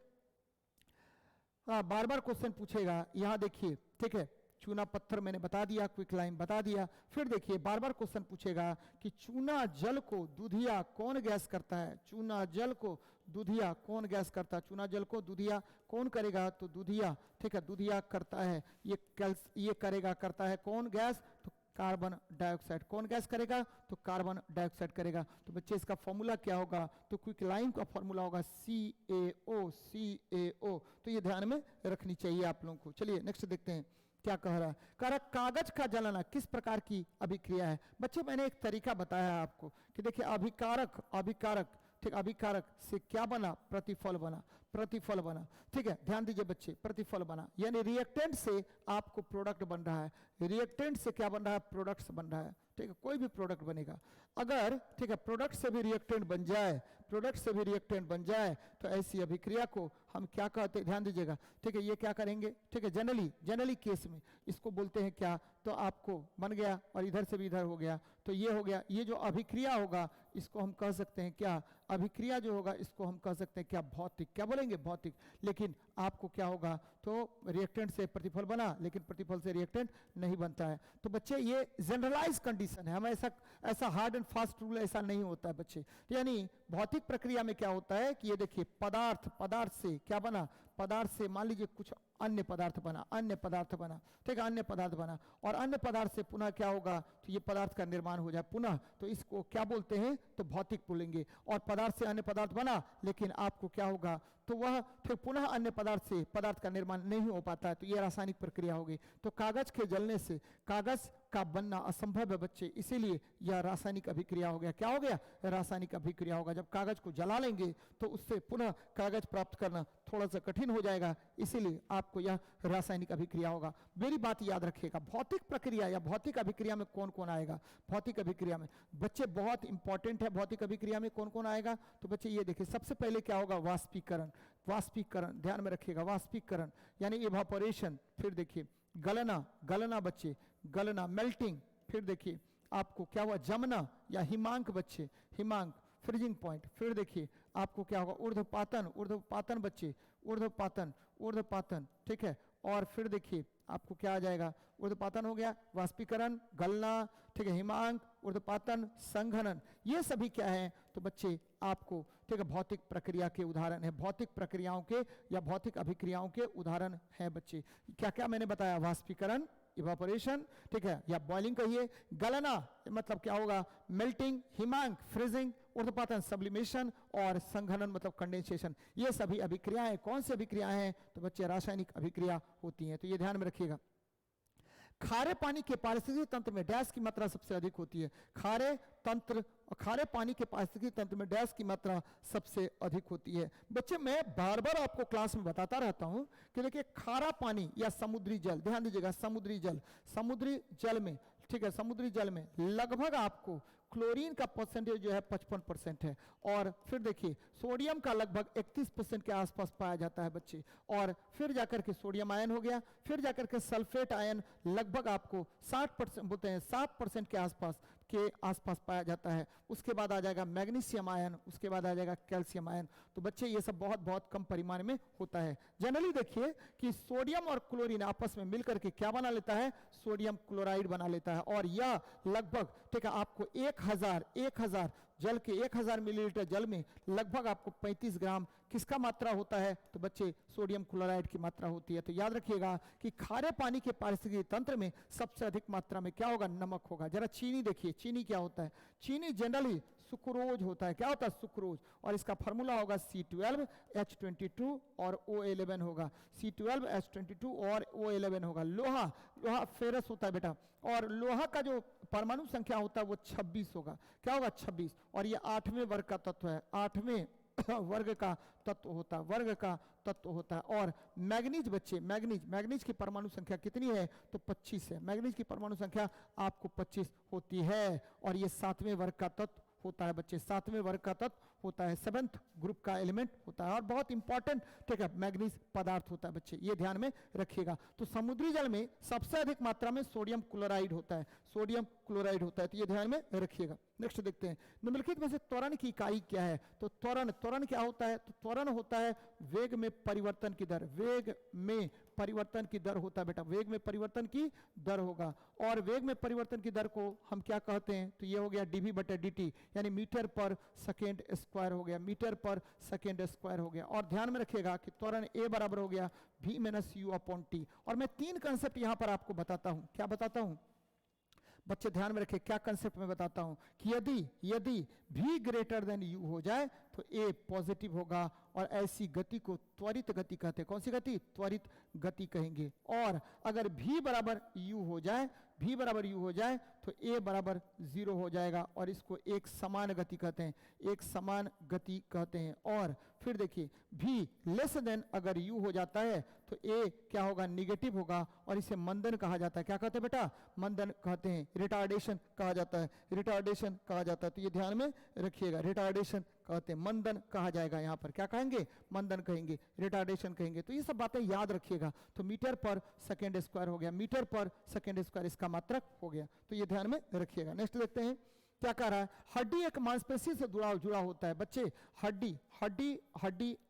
बार बार क्वेश्चन पूछेगा। यहां देखिए ठीक है, चूना पत्थर मैंने बता दिया, क्विक लाइम बता दिया। फिर देखिए बार बार क्वेश्चन पूछेगा कि चूना जल को दूधिया कौन गैस करता है, चूना जल को दूधिया कौन गैस करता है, चूना जल को दूधिया कौन करेगा, तो दूधिया, ठीक है, दूधिया करता है, ये करेगा, करता है कौन गैस, तो कार्बन डाइऑक्साइड। कौन गैस करेगा, तो कार्बन डाइऑक्साइड करेगा। तो बच्चे इसका फॉर्मूला क्या होगा, तो क्विक लाइम का फॉर्मूला होगा CaO। तो ये ध्यान में रखनी चाहिए आप लोगों को। चलिए नेक्स्ट देखते हैं क्या कह रहा है, कह रहा कागज का जलना किस प्रकार की अभिक्रिया है। बच्चे मैंने एक तरीका बताया है आपको कि देखिए अभिकारक ठीक, अभिकारक से क्या बना, प्रतिफल बना, प्रतिफल बना, ठीक है। ध्यान दीजिए बच्चे, प्रतिफल बना यानी रिएक्टेंट से आपको प्रोडक्ट बन रहा है, रिएक्टेंट से क्या बन रहा है, प्रोडक्ट्स बन रहा है, ठीक है। कोई भी प्रोडक्ट बनेगा अगर, ठीक है, प्रोडक्ट से भी रिएक्टेंट बन जाए, प्रोडक्ट से भी रिएक्टेंट बन जाए, तो ऐसी अभिक्रिया को हम क्या कहते हैं, ध्यान दीजिएगा, ठीक है। ये क्या करेंगे, ठीक है, जनरली केस में इसको बोलते हैं क्या, तो आपको बन गया और इधर से भी इधर हो गया, तो ये हो गया। ये जो अभिक्रिया होगा इसको हम कह सकते हैं क्या, अभिक्रिया जो होगा इसको हम कह सकते हैं क्या, भौतिक, क्या बोलेंगे, भौतिक। लेकिन आपको क्या होगा, तो रिएक्टेंट से प्रतिफल बना, लेकिन प्रतिफल से रिएक्टेंट नहीं बनता है। तो बच्चे ये जनरलाइज कंडीशन है, हम ऐसा हार्ड एंड फास्ट रूल ऐसा नहीं होता है बच्चे। यानी भौतिक प्रक्रिया में क्या होता है कि ये देखिए पदार्थ से क्या बना, पदार्थ से मान लीजिए कुछ अन्य पदार्थ बना, ठीक है, अन्य पदार्थ बना, और अन्य पदार्थ से पुनः क्या होगा, तो ये पदार्थ का निर्माण हो जाए पुनः, तो इसको क्या बोलते हैं, तो भौतिक बोलेंगे। और पदार्थ से अन्य पदार्थ बना, लेकिन आपको क्या होगा, तो वह फिर पुनः अन्य पदार्थ से पदार्थ का निर्माण नहीं हो पाता है, तो ये रासायनिक प्रक्रिया होगी। तो कागज के जलने से कागज का बनना असंभव है बच्चे, इसीलिए यह रासायनिक अभिक्रिया हो गया। क्या हो गया, रासायनिक अभिक्रिया होगा। जब कागज को जला लेंगे तो उससे पुनः कागज प्राप्त करना थोड़ा सा कठिन हो जाएगा, इसीलिए आपको यह रासायनिक अभिक्रिया होगा। मेरी बात याद रखिएगा, भौतिक प्रक्रिया या भौतिक अभिक्रिया में कौन कौन आएगा, भौतिक अभिक्रिया में बच्चे बहुत इंपॉर्टेंट है, भौतिक अभिक्रिया में कौन कौन आएगा, तो बच्चे ये देखिए सबसे पहले क्या होगा, वाष्पीकरण, ध्यान में रखिएगा, वाष्पीकरण यानी इवापोरेशन। फिर देखिए गलना बच्चे, गलना, मेल्टिंग। फिर देखिए आपको क्या हुआ, जमना या हिमांक बच्चे, हिमांक, फ्रीजिंग पॉइंट। फिर देखिए आपको क्या होगा, ऊर्ध्वपातन बच्चे, ऊर्ध्वपातन, ठीक है। और फिर देखिए आपको क्या आ जाएगा, ऊर्ध्वपातन हो गया, वाष्पीकरण, गलना, ठीक है, हिमांक, ऊर्ध्वपातन, संघनन, ये सभी क्या है, तो बच्चे आपको, ठीक है, भौतिक प्रक्रिया के उदाहरण है, भौतिक प्रक्रियाओं के या भौतिक अभिक्रियाओं के उदाहरण है बच्चे। क्या क्या मैंने बताया, वाष्पीकरण, इवापोरेशन, ठीक है, या बॉइलिंग कहिए, गलना मतलब क्या होगा, मेल्टिंग, हिमांक, फ्रीजिंग, ऊर्ध्वपातन, सब्लिमेशन, और संघनन मतलब कंडेंसेशन। ये सभी अभिक्रियाएं कौन सी अभिक्रियाएं हैं, तो बच्चे रासायनिक अभिक्रिया होती हैं। तो ये ध्यान में रखिएगा। खारे पानी के पारिस्थितिकी तंत्र में डैश की मात्रा सबसे अधिक होती है। खारे पानी के पारिस्थितिकी तंत्र में डैश की मात्रा सबसे अधिक होती है। बच्चे मैं बार बार आपको क्लास में बताता रहता हूं कि देखिए खारा पानी या समुद्री जल, ध्यान दीजिएगा समुद्री जल में, ठीक है, समुद्री जल में लगभग आपको क्लोरीन का परसेंटेज जो है 55% है, और फिर देखिए सोडियम का लगभग 31% के आसपास पाया जाता है बच्चे, और फिर जाकर के सोडियम आयन हो गया, फिर जाकर के सल्फेट आयन लगभग आपको 60% बोलते हैं 7% के आसपास पाया जाता है। उसके बाद आ जाएगा मैग्नीशियम आयन, उसके बाद आ जाएगा कैल्शियम आयन। तो बच्चे ये सब बहुत बहुत कम परिमाण में होता है। जनरली देखिए कि सोडियम और क्लोरीन आपस में मिलकर के क्या बना लेता है, सोडियम क्लोराइड बना लेता है, और यह लगभग, ठीक है, आपको 1000 जल के 1000 मिलीलीटर जल में लगभग आपको 35 ग्राम किसका मात्रा होता है, तो बच्चे सोडियम क्लोराइड की मात्रा होती है। तो याद रखिएगा कि खारे पानी के पारिस्थितिकी तंत्र में सबसे अधिक मात्रा में क्या होगा, नमक होगा। जरा चीनी देखिए, चीनी क्या होता है, चीनी जनरली सुक्रोज होता है। क्या होता है, सुक्रोज, और इसका फार्मूला होगा C12H22 और O11 होगा, C12H22 और O11 होगा। लोहा फेरस होता है बेटा, और लोहा का जो परमाणु संख्या होता है वो 26 होगा। क्या होगा, 26, और ये 8वें वर्ग का तत्व है, 8वें वर्ग का तत्व होता है। और मैग्नीज बच्चे, मैग्नीज की परमाणु संख्या कितनी है, तो 25 है। मैग्नीज की परमाणु संख्या आपको 25 होती है, और ये 7वें वर्ग का तत्व होता है बच्चे, 7वें वर्ग का तत्व होता है, 7th ग्रुप का एलिमेंट होता है, और बहुत इंपॉर्टेंट, ठीक है, मैग्नीज पदार्थ होता है बच्चे, ये ध्यान में रखिएगा। तो समुद्री जल में सबसे अधिक मात्रा में सोडियम क्लोराइड होता है, तो ये ध्यान में रखिएगा। नेक्स्ट देखते हैं, निम्नलिखित में से त्वरण की इकाई क्या है, तो त्वरण क्या होता है, तो त्वरण होता है वेग में परिवर्तन की दर, वेग में परिवर्तन की दर होता है बेटा, वेग में परिवर्तन की दर होगा। और वेग में परिवर्तन की दर को हम क्या कहते हैं, तो ये हो गया dV/dt, यानी मीटर पर सेकेंड स्क्वायर हो गया, मीटर पर सेकेंड स्क्वायर हो गया। और ध्यान में रखिएगा कि त्वरण A बराबर हो गया V-U/T। और मैं 3 कंसेप्ट यहां पर आपको बताता हूं, क्या बताता हूं बच्चे, ध्यान में रखिए क्या कंसेप्ट में बताता हूं कि यदि V ग्रेटर देन U हो जाए तो A पॉजिटिव होगा, और ऐसी गति को त्वरित गति कहते हैं। कौन सी गति, त्वरित गति कहेंगे। और अगर V बराबर U हो जाए तो A बराबर 0 हो जाएगा, और इसको एक समान गति कहते हैं, और फिर देखिए V लेस देन अगर U हो जाता है तो A क्या होगा, निगेटिव होगा, और इसे मंदन कहा जाता है। क्या कहते हैं बेटा, मंदन कहते हैं, रिटार्डेशन कहा जाता है। तो ये ध्यान में रखिएगा, रिटार्डेशन कहते हैं, मंदन कहा जाएगा, यहाँ पर क्या कहेंगे, मंदन कहेंगे, रिटार्डेशन कहेंगे। तो ये सब बातें याद रखिएगा। तो मीटर पर सेकेंड स्क्वायर हो गया, मीटर पर सेकेंड स्क्वायर इसका मात्रक हो गया, तो ये ध्यान में रखिएगा। नेक्स्ट देखते हैं क्या कह रहा है, हड्डी एक मांसपेशी से जुड़ा होता है बच्चे। हड्डी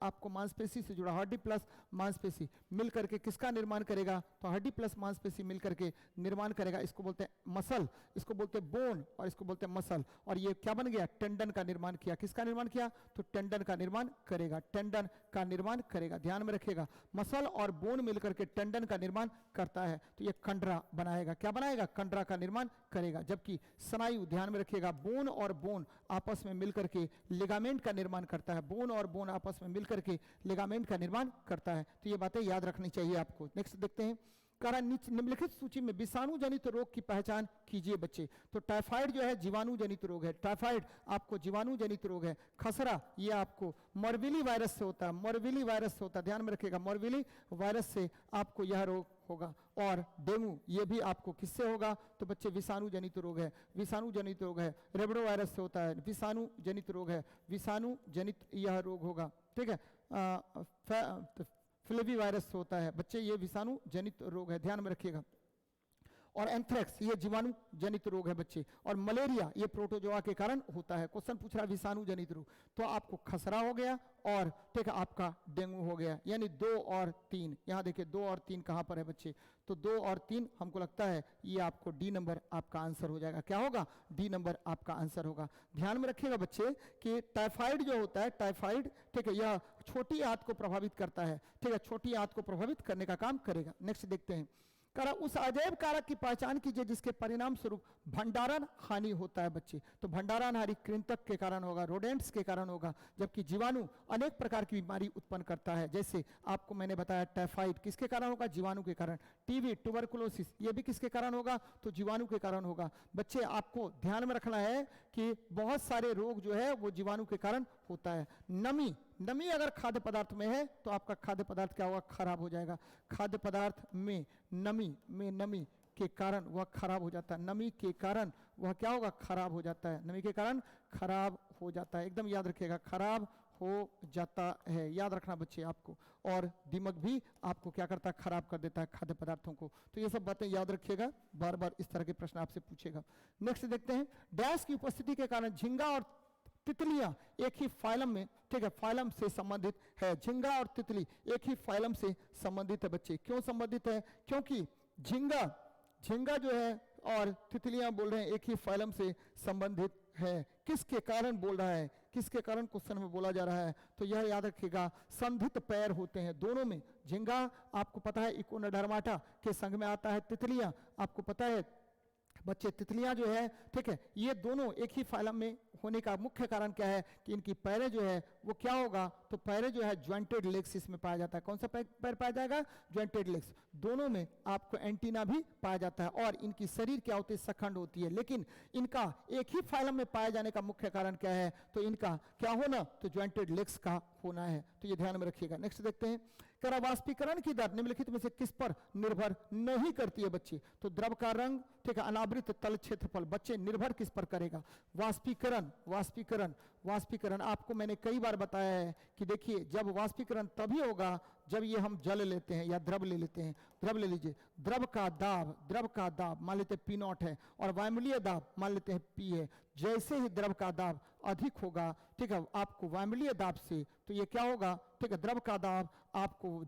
आपको मांसपेशी से जुड़ा, हड्डी प्लस मांसपेशी मिलकर के किसका निर्माण करेगा, तो हड्डी प्लस मांसपेशी मिलकर के निर्माण करेगा। इसको बोलते हैं मसल, इसको बोलते हैं बोन, और इसको बोलते हैं मसल। और ये क्या बन गया, टेंडन का निर्माण किया। किसका निर्माण किया, तो टेंडन का निर्माण करेगा, ध्यान में रखिएगा। मसल और बोन मिलकर के टेंडन का निर्माण करता है, तो ये कंडरा बनाएगा। क्या बनाएगा, कंडरा का निर्माण करेगा। जबकि स्नायु, ध्यान में रखिएगा, बोन और बोन आपस में मिलकर के लिगामेंट का निर्माण करता है, बोन और बोन आपस में मिलकर के लिगामेंट का निर्माण करता है। तो ये बातें याद रखनी चाहिए आपको। नेक्स्ट देखते हैं, निम्नलिखित सूची में विषाणु जनित रोग की पहचान कीजिए बच्चे। तो टाइफाइड जो है जीवाणु जनित रोग है, टाइफाइड आपको जीवाणु जनित रोग है। खसरा ये आपको मरविली वायरस से होता है, ध्यान में रखिएगा, मरविली वायरस से आपको यह रोग होगा। और डेंगू ये भी आपको किससे होगा, तो बच्चे विषाणु जनित रोग है, रेबडो वायरस से होता है, विषाणु जनित यह रोग होगा, ठीक है। फ्लेवी वायरस से होता है बच्चे, ये विषाणु जनित रोग है, ध्यान में रखिएगा। और एंथ्रेक्स ये जीवाणु जनित रोग है बच्चे। और मलेरिया ये प्रोटोजोआ के कारण होता है। क्वेश्चन पूछ रहा है विषाणु जनित रोग, तो आपको खसरा हो गया, और ठीक है आपका डेंगू हो गया। यानी 2 और 3, यहाँ देखिए 2 और 3 कहाँ पर है बच्चे, तो 2 और 3 हमको लगता है ये आपको D नंबर आपका आंसर हो जाएगा। क्या होगा, D नंबर आपका आंसर होगा। ध्यान में रखिएगा बच्चे कि टाइफाइड जो होता है, टाइफाइड ठीक है, यह छोटी आंत को प्रभावित करता है, ठीक है, छोटी आंत को प्रभावित करने का काम करेगा। नेक्स्ट देखते हैं, करा उस अजैब कारक की पहचान कीजिए जिसके परिणाम स्वरूप भंडारण हानि होता है बच्चे। तो भंडारण हानि कृंतक के कारण होगा, रोडेंट्स के कारण होगा, जबकि जीवाणु अनेक प्रकार की बीमारी उत्पन्न करता है। जैसे आपको मैंने बताया टाइफाइड किसके कारण होगा, जीवाणु के कारण। टीबी, ट्यूबरकुलोसिस ये भी किसके कारण होगा, तो जीवाणु के कारण होगा। बच्चे आपको ध्यान में रखना है कि बहुत सारे रोग जो है वो जीवाणु के कारण होता है। नमी, नमी अगर खाद्य पदार्थ में है तो आपका खाद्य पदार्थ क्या होगा, खराब हो जाएगा। खाद्य पदार्थ में नमी के कारण वह खराब हो जाता है। नमी के कारण वह क्या होगा, खराब हो जाता है। नमी के कारण खराब हो जाता है, एकदम याद रखिएगा, खराब हो जाता है, याद रखना बच्चे आपको। और दिमाग भी आपको क्या करता है, खराब कर देता है खाद्य पदार्थों को। तो ये सब बातें याद रखिएगा, बार बार इस तरह के प्रश्न आपसे पूछेगा। नेक्स्ट देखते हैं, डैश की उपस्थिति के कारण झींगा और तितलियां एक ही फाइलम में, ठीक है, फाइलम से संबंधित है। झींगा और तितली एक ही फाइलम से संबंधित है बच्चे। क्यों संबंधित है, क्योंकि झींगा जो है और तितलियां बोल रहे हैं एक ही फाइलम से संबंधित है। किसके कारण बोल रहा है, किसके कारण क्वेश्चन में बोला जा रहा है, तो यह याद रखिएगा, संधित पैर होते हैं दोनों में। झींगा आपको पता है इकोनोडर्माटा के संग में आता है। तितलियां आपको पता है बच्चे, तितलियां जो है, ठीक है, ये दोनों एक ही फाइलम में होने का मुख्य कारण क्या है कि इनकी पैरें जो है वो क्या होगा, तो पैरें जो है ज्वाइंटेड लेग्स इसमें पाया जाता है। कौन सा पैर पाया जाएगा, ज्वाइंटेड लेग्स। दोनों में आपको एंटीना भी पाया जाता है और इनकी शरीर क्या होती है, सखंड होती है। लेकिन इनका एक ही फाइलम में पाए जाने का मुख्य कारण क्या है, तो इनका क्या होना, तो ज्वाइंटेड लेग्स का होना है। तो ये ध्यान में रखिएगा। नेक्स्ट देखते हैं, करा वाष्पीकरण की दर निम्नलिखित में से किस पर निर्भर नहीं करती है बच्चे, तो द्रव का रंग, ठीक है, अनावृत तल क्षेत्रफल। बच्चे निर्भर किस पर करेगा, वाष्पीकरण आपको मैंने कई बार बताया है कि देखिए, जब वाष्पीकरण तभी होगा जब ये हम जल लेते हैं या द्रव ले लेते हैं। द्रव ले लीजिए, द्रव का दाब मान लेते हैं पी नॉट है और वायुमंडलीय दाब मान लेते हैं पी है। जैसे ही द्रव का दाब अधिक होगा, ठीक है, आपको वायुमंडलीय दाब से, तो ये क्या होगा, ठीक है, द्रव का दाब आपको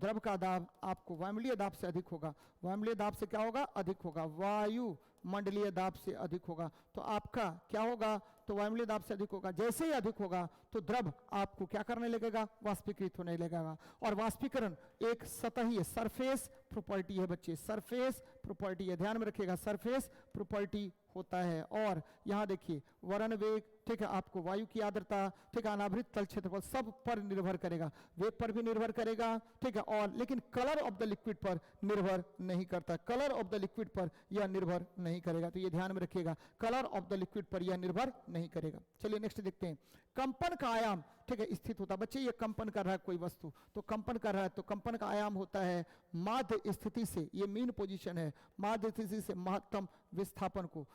वायुमंडलीय दाब से अधिक होगा। वायुमंडलीय दाब से क्या होगा, अधिक होगा, वायु मंडलीय दाब से अधिक होगा। तो आपका क्या होगा, तो वायुमंडलीय दाब से अधिक होगा। जैसे ही अधिक होगा तो द्रव आपको क्या करने लगेगा, वाष्पीकृत होने लगेगा। और वाष्पीकरण एक सतही सरफेस प्रॉपर्टी है बच्चे, सरफेस प्रॉपर्टी है, ध्यान में रखिएगा, सरफेस प्रॉपर्टी होता है। और यहाँ देखिए, वरण वेग, ठीक है, आपको वायु की आर्द्रता, ठीक है, अनावृत तल क्षेत्रफल सब पर निर्भर करेगा, वेग पर भी निर्भर करेगा, ठीक है, और लेकिन कलर ऑफ द लिक्विड पर निर्भर नहीं करता, कलर ऑफ द लिक्विड पर यह निर्भर नहीं करेगा। तो ये ध्यान में रखिएगा, कलर ऑफ द लिक्विड पर यह निर्भर नहीं करेगा। चलिए नेक्स्ट देखते हैं, कंपन का आयाम, ठीक है, स्थित होता है। बच्चे ये कंपन कर रहा है कोई वस्तु, तो कंपन कर रहा है, तो कंपन का आयाम होता है माध्य स्थिति से, ये मीन पोजीशन है, माध्य स्थिति से महत्तम विस्थापन को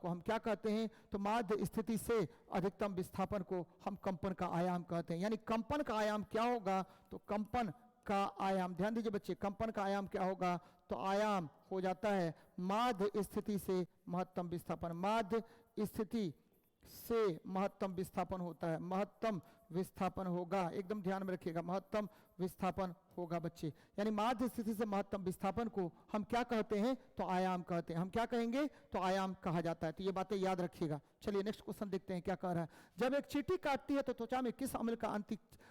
हम क्या कहते हैं, तो माध्य स्थिति से अधिकतम विस्थापन को हम कंपन का आयाम कहते हैं। यानी कंपन का आयाम क्या होगा, तो कंपन का आयाम, ध्यान दीजिए बच्चे, कंपन का आयाम क्या होगा, तो आयाम हो जाता है माध्य स्थिति से महत्तम विस्थापन। माध्य स्थिति से महत्तम विस्थापन होता है, महत्तम विस्थापन होगा, एकदम ध्यान में रखिएगा, महत्तम विस्थापन होगा बच्चे। यानी माध्य स्थिति से महत्तम विस्थापन को हम क्या कहते हैं, तो आयाम कहते हैं। हम क्या कहेंगे, तो आयाम कहा जाता है। तो ये बातें याद रखिएगा। चलिए नेक्स्ट क्वेश्चन देखते हैं क्या कह रहा है। जब एक चींटी काटती है तो त्वचा में किस अम्ल का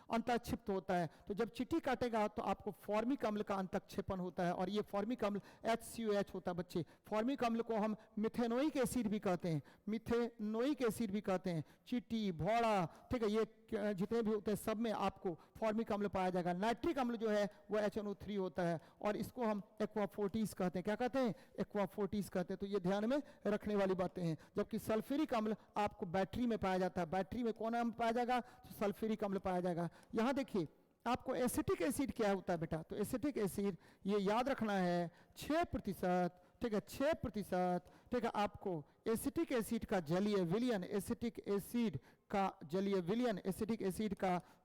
अंतःक्षिप्त होता है, तो जब चींटी काटेगा तो आपको फॉर्मिक अम्ल का अंतःक्षेपण होता है, और ये फॉर्मिक अम्ल HCOH होता है बच्चे। फॉर्मिक अम्ल को हम मिथेनोइक एसिड भी कहते हैं, मिथेनोइक एसिड भी कहते हैं। चींटी, भौड़ा, ठीक है, ये जितने भी होते हैं सब में आपको फॉर्मिक अम्ल पाया जाएगा। नाइट्रिक अम्ल जो है वो HNO3 होता है, और इसको हम एक्वाफोर्टिस कहते हैं। क्या कहते हैं, एक्वाफोर्टिस कहते हैं। तो ये ध्यान में रखने वाली बातें हैं। जबकि सल्फ्यूरिक अम्ल आपको बैटरी में पाया जाता है। बैटरी में कौन अम्ल पाया जाएगा, तो सल्फ्यूरिक अम्ल पाया जाएगा। यहाँ देखिए, आपको एसिटिक एसिड क्या होता है बेटा, तो एसिटिक एसिड ये याद रखना है 6%, ठीक है, 6%, ठीक है, आपको एसिटिक एसिड का जलीय विलयन, एसिटिक एसिड का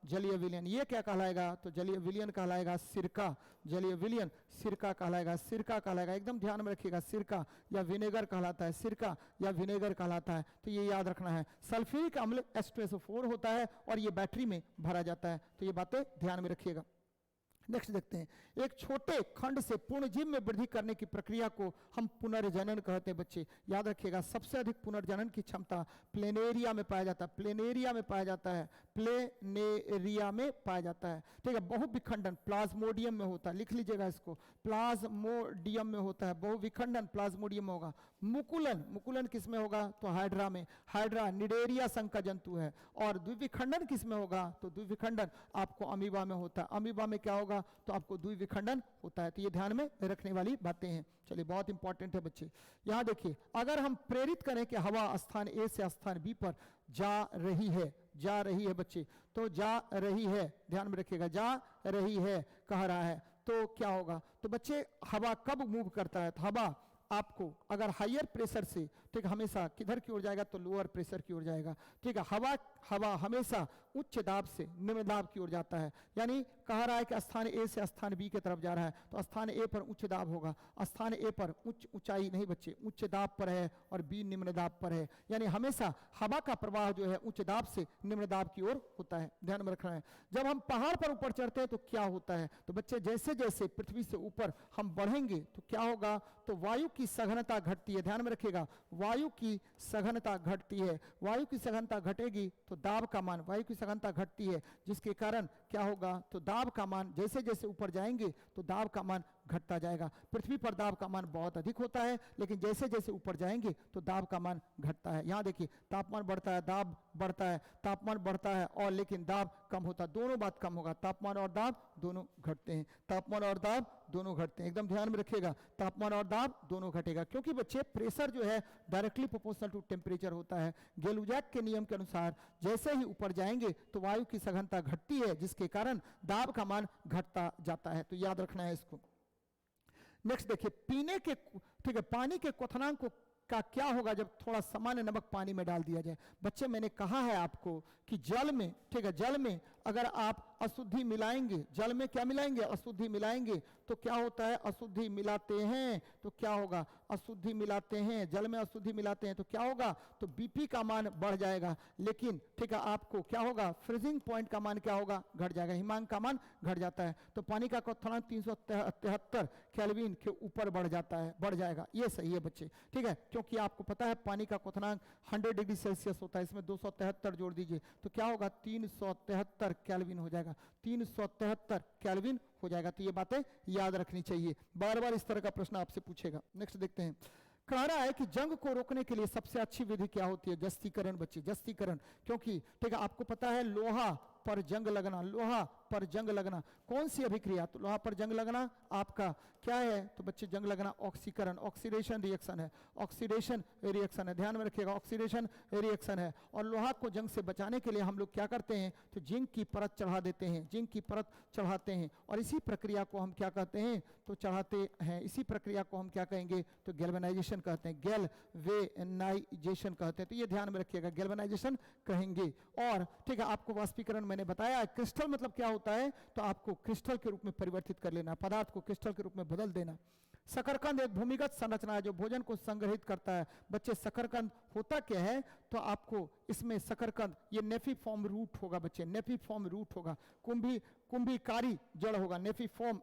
जलीय विलयन, ये क्या कहलाएगा, तो जलीय विलयन कहलाएगा सिरका, जलीय विलयन सिरका कहलाएगा, एकदम ध्यान में रखिएगा, सिरका या विनेगर कहलाता है, सिरका या विनेगर कहलाता है। तो ये याद रखना है। सल्फ्यूरिक अम्ल H2SO4 होता है और ये बैटरी में भरा जाता है। तो ये बातें ध्यान में रखिएगा। नेक्स्ट देखते हैं, एक छोटे खंड से पूर्ण जीव में वृद्धि करने की प्रक्रिया को हम पुनर्जनन कहते हैं। बच्चे याद रखिएगा, सबसे अधिक पुनर्जनन की क्षमता प्लेनेरिया में पाया जाता है, प्लेनेरिया में पाया जाता है, प्लेनेरिया में पाया जाता है। ठीक है, बहुविखंडन प्लाज्मोडियम में होता है, लिख लीजिएगा इसको, प्लाज्मोडियम में होता है, बहुविखंडन प्लाज्मोडियम में होगा। मुकुलन, मुकुलन किस में होगा? तो हाइड्रा में, हाइड्रा निडेरिया संघ का जंतु है। और द्विविखंडन किस में होगा? तो द्विविखंडन आपको अमीबा में होता है। अमीबा में क्या होगा? तो आपको द्विविखंडन होता है। तो ये ध्यान में रखने वाली बातें हैं। चलिए, बहुत इंपॉर्टेंट है बच्चे। यहां देखिए, अगर हम प्रेरित करें कि हवा स्थान ए से स्थान बी पर जा रही है, जा रही है बच्चे, तो जा रही है, ध्यान में रखिएगा, जा रही है कह रहा है, तो क्या होगा? तो बच्चे हवा कब मूव करता है? तो हवा आपको अगर हायर प्रेशर से, ठीक, हमेशा किधर की ओर जाएगा? तो लोअर प्रेशर की ओर जाएगा। ठीक है, हवा हमेशा उच्च दाब से निम्न दाब की ओर जाता है। यानी कह रहा है कि स्थान ए से स्थान बी की तरफ जा रहा है, तो स्थान ए पर उच्च दाब होगा। स्थान ए पर ऊंचाई नहीं बच्चे, उच्च दाब पर है, और बी निम्न दाब पर है। यानी हमेशा हवा का प्रवाह जो है उच्च दाब से निम्न दाब की ओर होता है, ध्यान में रखना है। जब हम पहाड़ पर ऊपर चढ़ते हैं तो क्या होता है? तो बच्चे जैसे जैसे पृथ्वी से ऊपर हम बढ़ेंगे तो क्या होगा? तो वायु की सघनता घटती है, ध्यान में रखिएगा, वायु की सघनता घटती है। वायु की सघनता घटेगी तो दाब का मान, वायु की सघनता घटती है, जिसके कारण क्या होगा? तो दाब का मान जैसे जैसे ऊपर जाएंगे तो दाब का मान घटता जाएगा। पृथ्वी पर दाब का मान बहुत अधिक होता है, लेकिन जैसे जैसे ऊपर जाएंगे तो दाब का मान घटता है। यहाँ देखिए, तापमान बढ़ता है, दाब बढ़ता है, तापमान बढ़ता है और लेकिन दाब कम होता है, दोनों बात कम होगा। तापमान और दाब दोनों घटते हैं, तापमान और दाब दोनों घटते हैं, एकदम ध्यान में रखिएगा, तापमान और दाब दोनों घटेगा। क्योंकि बच्चे प्रेशर जो है डायरेक्टली प्रोपोर्शनल टू टेम्परेचर होता है। गेलुजैक के नियम के अनुसार जैसे ही ऊपर जाएंगे तो वायु की सघनता घटती है, जिसके कारण दाब का मान घटता जाता है। तो याद रखना है इसको। नेक्स्ट देखिए, पीने के, ठीक है, पानी के क्वथनांक को का क्या होगा जब थोड़ा सामान्य नमक पानी में डाल दिया जाए? बच्चे मैंने कहा है आपको कि जल में, ठीक है, जल में अगर आप अशुद्धि मिलाएंगे, जल में क्या मिलाएंगे? अशुद्धि मिलाएंगे, तो क्या होता है? अशुद्धि मिलाते हैं तो क्या होगा? अशुद्धि मिलाते हैं, जल में अशुद्धि मिलाते हैं तो क्या होगा? तो बीपी का मान बढ़ जाएगा। लेकिन ठीक है, आपको क्या होगा? फ्रीजिंग पॉइंट का मान क्या होगा? घट जाएगा, हिमांक का मान घट जाता है। तो पानी का क्वथनांक 373 केल्विन के ऊपर बढ़ जाता है, बढ़ जाएगा। ये सही है बच्चे, ठीक है, क्योंकि आपको पता है पानी का क्वथनांक 100 डिग्री सेल्सियस होता है, इसमें 273 जोड़ दीजिए तो क्या होगा? 373 केल्विन हो जाएगा, 373 केल्विन हो जाएगा। तो ये बातें याद रखनी चाहिए, बार बार इस तरह का प्रश्न आपसे पूछेगा। नेक्स्ट देखते हैं, कह रहा है कि जंग को रोकने के लिए सबसे अच्छी विधि क्या होती है? जस्तीकरण बच्चे, जस्तीकरण। क्योंकि ठीक है, आपको पता है लोहा पर जंग लगना, लोहा पर जंग लगना कौन सी अभिक्रिया? तो लोहा पर जंग लगना आपका क्या है? तो बच्चे जंग लगना ऑक्सीकरण, ऑक्सीडेशन रिएक्शन है, ऑक्सीडेशन रिएक्शन है, ध्यान में रखिएगा, ऑक्सीडेशन रिएक्शन है। और लोहा को जंग से बचाने के लिए हम लोग क्या करते हैं? तो जिंक की परत चढ़ा देते हैं, जिंक की परत चढ़ाते हैं, और इसी प्रक्रिया को हम क्या कहते हैं? तो चढ़ाते हैं, इसी प्रक्रिया को हम क्या कहेंगे? तो गैल्वेनाइजेशन कहते हैं, गैल्वेनाइजेशन कहते हैं। तो ये ध्यान में रखिएगा, गैल्वेनाइजेशन कहेंगे। और ठीक है, आपको वाष्पीकरण मैंने बताया। क्रिस्टल मतलब क्या होता है? तो आपको क्रिस्टल के रूप में परिवर्तित कर लेना, पदार्थ को क्रिस्टल के रूप में बदल देना। शकरकंद एक भूमिगत संरचना है जो भोजन को संग्रहित करता है। बच्चे शकरकंद होता क्या है? तो आपको इसमें शकरकंद, ये नेफिफॉर्म रूट होगा बच्चे, नेफिफॉर्म रूट होगा, कुंभीकारी जड़ होगा, नेफिफॉर्म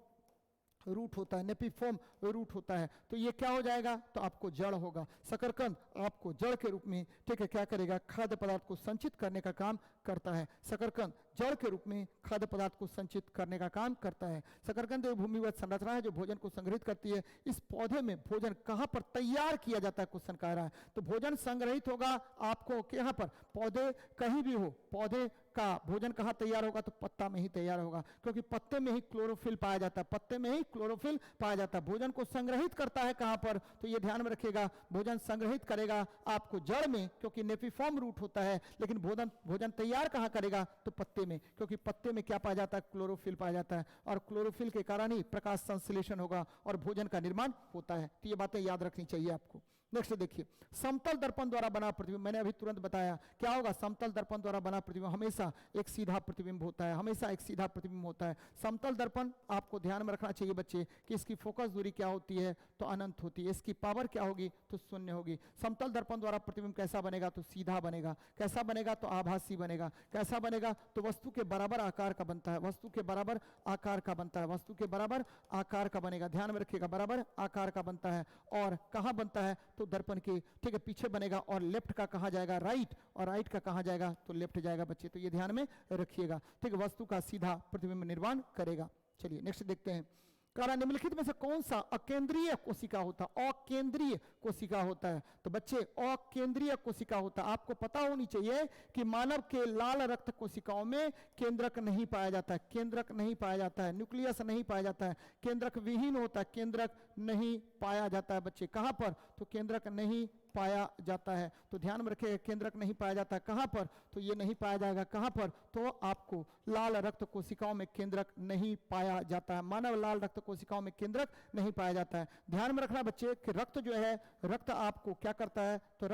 रूट होता है, नेपिफॉर्म रूट होता है। तो ये क्या हो जाएगा? तो आपको जड़ होगा। शकरकंद आपको जड़ के रूप में, ठीक है, क्या करेगा? खाद्य पदार्थ को संचित करने का काम करता है। शकरकंद जड़ के रूप में खाद्य पदार्थ को संचित करने का काम करता है। शकरकंद एक भूमिगत संरचना है जो भोजन को संग्रहित करती है। इस पौधे में भोजन कहाँ पर तैयार किया जाता है? क्वेश्चन कह रहा है। तो भोजन संग्रहित होगा आपको यहाँ पर, पौधे कहीं भी हो, पौधे का भोजन कहाँ तैयार होगा? तो पत्ता में ही तैयार होगा, क्योंकि पत्ते में ही क्लोरोफिल पाया जाता है, पत्ते में ही क्लोरोफिल पाया जाता है। भोजन को संग्रहित करता है कहाँ पर? तो ये ध्यान में रखिएगा, भोजन संग्रहित करेगा आपको जड़ में, क्योंकि नेपिफॉर्म रूट होता है। लेकिन भोजन तैयार कहाँ करेगा? तो पत्ते में, क्योंकि पत्ते में क्या पाया जाता है? क्लोरोफिल पाया जाता है, और क्लोरोफिल के कारण ही प्रकाश संश्लेषण होगा और भोजन का निर्माण होता है। तो ये बातें याद रखनी चाहिए आपको। नेक्स्ट देखिए, समतल दर्पण द्वारा बना प्रतिबिंब, मैंने अभी तुरंत बताया क्या होगा। समतल दर्पण द्वारा बना प्रतिबिंब हमेशा एक सीधा प्रतिबिंब होता है, हमेशा एक सीधा प्रतिबिंब होता है। समतल दर्पण आपको ध्यान में रखना चाहिए बच्चे कि इसकी फोकस दूरी क्या होती है, तो अनंत होती है। इसकी पावर क्या होगी, तो शून्य होगी। समतल दर्पण द्वारा प्रतिबिंब कैसा बनेगा, तो सीधा बनेगा। कैसा बनेगा, तो आभासी बनेगा। कैसा बनेगा, तो वस्तु के बराबर आकार का बनता है, वस्तु के बराबर आकार का बनता है, वस्तु के बराबर आकार का बनेगा। ध्यान में रखिएगा, बराबर आकार का बनता है। और कहाँ बनता है, तो दर्पण के ठीक है पीछे बनेगा। और लेफ्ट का कहा जाएगा राइट, और राइट का कहा जाएगा तो लेफ्ट जाएगा बच्चे, तो ये ध्यान में रखिएगा। ठीक है, वस्तु का सीधा प्रतिबिंब निर्माण करेगा। चलिए नेक्स्ट देखते हैं, कह निम्नलिखित में से कौन सा अकेंद्रीय कोशिका होता है, अकेंद्रीय कोशिका होता है। तो बच्चे अकेंद्रीय कोशिका होता है, आपको पता होनी चाहिए कि मानव के लाल रक्त कोशिकाओं में केंद्रक नहीं पाया जाता है, केंद्रक नहीं पाया जाता है, न्यूक्लियस नहीं पाया जाता है, केंद्रक विहीन होता है, केंद्रक नहीं पाया जाता है बच्चे। कहां पर, तो केंद्रक नहीं पाया जाता है। तो ध्यान में रखिए, केंद्रक नहीं पाया जाता है कहां पर, तो ये नहीं पाया जाएगा कहां पर, तो आपको लाल रक्त कोशिकाओं में केंद्रक नहीं पाया जाता है। मानव लाल रक्त कोशिकाओं में केंद्रक नहीं पाया जाता है। ध्यान में रखना बच्चे कि रक्त जो है, रक्त आपको क्या करता है, तो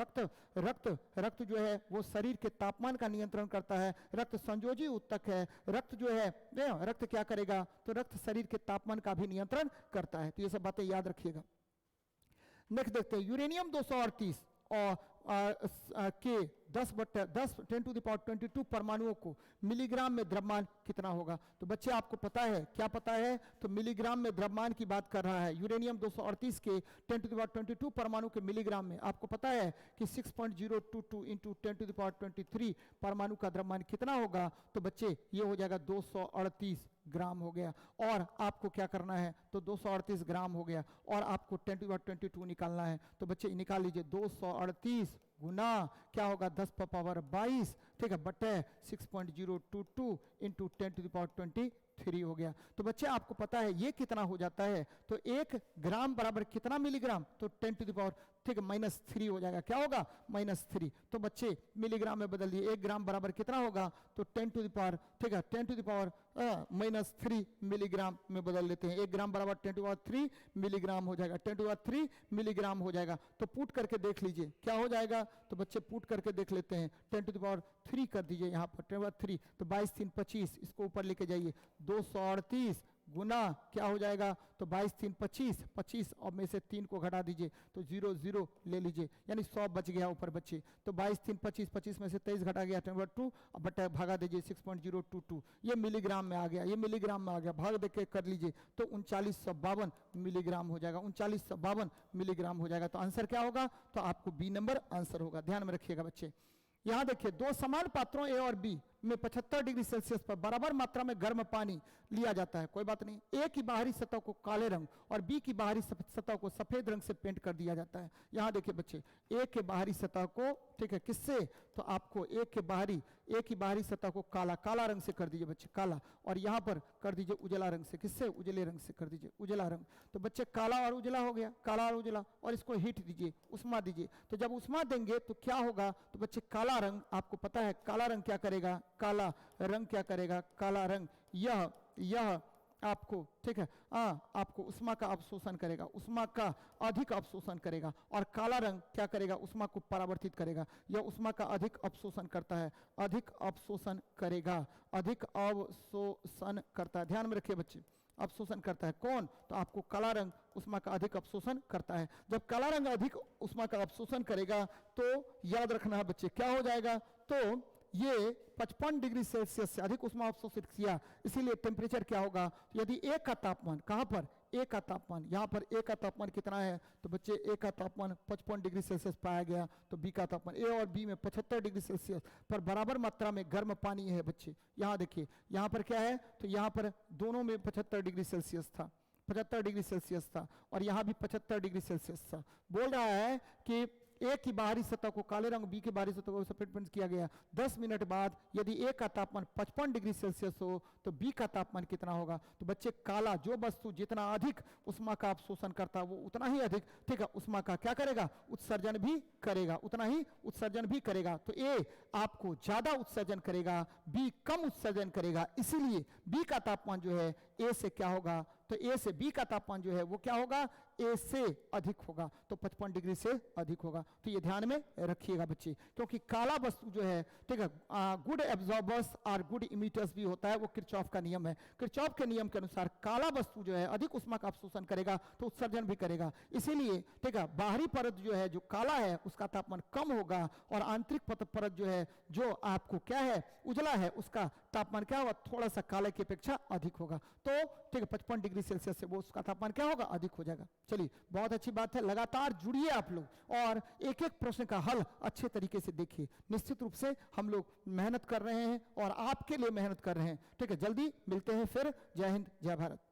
रक्त जो है वो शरीर के तापमान का नियंत्रण करता है। रक्त संयोजी उत्तक है। रक्त जो है, रक्त क्या करेगा, तो रक्त शरीर के तापमान का भी नियंत्रण करता है। तो ये सब बातें याद रखिएगा। नेक्स्ट देखते हैं, यूरेनियम 238 और के 10×10⁻22 परमाणुओं को मिलीग्राम में द्रव्यमान कितना होगा। तो बच्चे आपको पता है, क्या पता है, तो मिलीग्राम में द्रव्यमान की बात कर रहा है। यूरेनियम 238 के 10⁻22 परमाणु के मिलीग्राम में आपको पता है कि 6.022 × 10⁻23 परमाणु का द्रव्यमान कितना होगा। तो बच्चे ये हो जाएगा 238 ग्राम हो गया। और आपको क्या करना है, तो 238 ग्राम हो गया और आपको 10⁻22 निकालना है। तो बच्चे निकाल लीजिए, 238 गुना क्या होगा, 10⁻22 ठीक है बटे 6.022 × 10⁻23 हो गया। तो बच्चे आपको पता है ये कितना हो जाता है, तो 1 ग्राम बराबर कितना मिलीग्राम, तो 10⁻, ठीक है -3 हो जाएगा। क्या होगा, -3। तो बच्चे मिलीग्राम में बदल दिए, 1 ग्राम बराबर कितना होगा, तो 10⁻, ठीक है 10⁻³ मिलीग्राम में बदल लेते हैं। 1 ग्राम बराबर 10⁻³ मिलीग्राम हो जाएगा, 10⁻³ मिलीग्राम हो जाएगा। तो पुट करके देख लीजिए क्या हो जाएगा, तो बच्चे पुट करके देख लेते हैं। 10⁻³ कर दीजिए यहाँ पर 10⁻³, तो 22×3 = 25, इसको ऊपर लेके जाइए। 238 गुना क्या हो जाएगा, तो 22×3 = 25, 25 और में से 3 को घटा दीजिए तो 0 ले लीजिए, यानी 100 बच गया ऊपर बच्चे। तो 22×3 = 25, 25 में से 23 घटा गया 10/2 अब बटा भागा दीजिए 6.022, ये मिलीग्राम में आ गया, ये मिलीग्राम में आ गया। भाग देके कर लीजिए तो 3952 मिलीग्राम हो जाएगा, 3952 मिलीग्राम हो जाएगा। तो आंसर क्या होगा, तो आपको बी नंबर आंसर होगा। ध्यान में रखिएगा बच्चे। यहां देखिए, 2 समान पात्रों ए और बी में 75 डिग्री सेल्सियस पर बराबर मात्रा में गर्म पानी लिया जाता है। कोई बात नहीं, ए की बाहरी सतह को काले रंग और बी की बाहरी सतह को सफेद रंग से पेंट कर दिया जाता है। यहां देखिए बच्चे, ए के बाहरी सतह को, ठीक है किससे, तो आपको ए की बाहरी सतह को काला रंग से कर दीजिए बच्चे, काला। और यहां पर कर दीजिए उजला रंग से, किससे, उजले रंग से कर दीजिए, उजला रंग। तो बच्चे काला और उजला हो गया, काला और उजला। और इसको हीट दीजिए, उष्मा दीजिए। तो जब उष्मा देंगे तो क्या होगा, तो बच्चे काला रंग, आपको पता है काला रंग क्या करेगा, काला रंग क्या करेगा, काला रंग यह आपको, ठीक है आपको उष्मा का अवशोषण करेगा, उष्मा का अधिक अवशोषण करेगा। और काला रंग क्या करेगा, उष्मा को परावर्तित करेगा। यह उष्मा का अधिक अवशोषण करता है, अधिक अवशोषण करेगा, अधिक अवशोषण करता है। ध्यान में रखिए बच्चे, अवशोषण करता है कौन, तो आपको काला रंग उष्मा का अधिक अवशोषण करता है। जब काला रंग अधिक उष्मा का अवशोषण करेगा तो याद रखना है बच्चे क्या हो जाएगा, तो ये 55 डिग्री सेल्सियस से अधिक उष्मा अवशोषित किया, इसीलिए टेम्परेचर क्या होगा, यदि ए का तापमान, कहां पर, ए का तापमान, यहां पर ए का तापमान कितना है, तो बच्चे ए का तापमान 55 डिग्री सेल्सियस पाया गया। तो बी का तापमान, ए और बी में 75 डिग्री सेल्सियस पर बराबर मात्रा में गर्म पानी है बच्चे। यहां देखिए, यहां पर क्या है, तो यहां पर दोनों में 75 डिग्री सेल्सियस था, 75 डिग्री सेल्सियस था, और यहां भी 75 डिग्री सेल्सियस था। बोल रहा है कि ए की बाहरी सतह को काले रंग, बी की बाहरी सतह को सफेद पेंट किया गया। 10 मिनट बाद यदि ए का तापमान 55 डिग्री सेल्सियस हो तो बी का तापमान कितना होगा, तो बच्चे काला, जो वस्तु जितना अधिक उष्मा का अवशोषण करता है वो उतना ही अधिक, ठीक है, उष्मा का क्या करेगा, उत्सर्जन भी करेगा, उतना ही उत्सर्जन भी करेगा। तो ए आपको ज्यादा उत्सर्जन करेगा, बी कम उत्सर्जन करेगा, इसीलिए बी का तापमान जो है ए से क्या होगा, तो ए से बी का तापमान जो है वो क्या होगा, ए से अधिक होगा, तो 55 डिग्री से अधिक होगा। तो ये ध्यान में रखिएगा बच्चे, क्योंकि काला वस्तु जो है, ठीक है, गुड एब्जॉर्बर्स और गुड इमिटर्स भी होता है, वो किरचॉफ का नियम है। किरचॉफ के नियम के अनुसार काला वस्तु जो है अधिक ऊष्मा का अवशोषण करेगा तो उत्सर्जन भी करेगा। इसीलिए ठीक है, बाहरी परत जो है जो काला है उसका तापमान कम होगा, और आंतरिक परत जो है जो आपको क्या है उजला है, उसका तापमान क्या होगा, थोड़ा सा काले की अपेक्षा अधिक होगा। तो ठीक है, 55 डिग्री सेल्सियस से वो उसका तापमान क्या होगा, अधिक हो जाएगा। चलिए, बहुत अच्छी बात है, लगातार जुड़िए आप लोग और एक एक प्रश्न का हल अच्छे तरीके से देखिए। निश्चित रूप से हम लोग मेहनत कर रहे हैं और आपके लिए मेहनत कर रहे हैं। ठीक है, जल्दी मिलते हैं फिर। जय हिंद, जय भारत।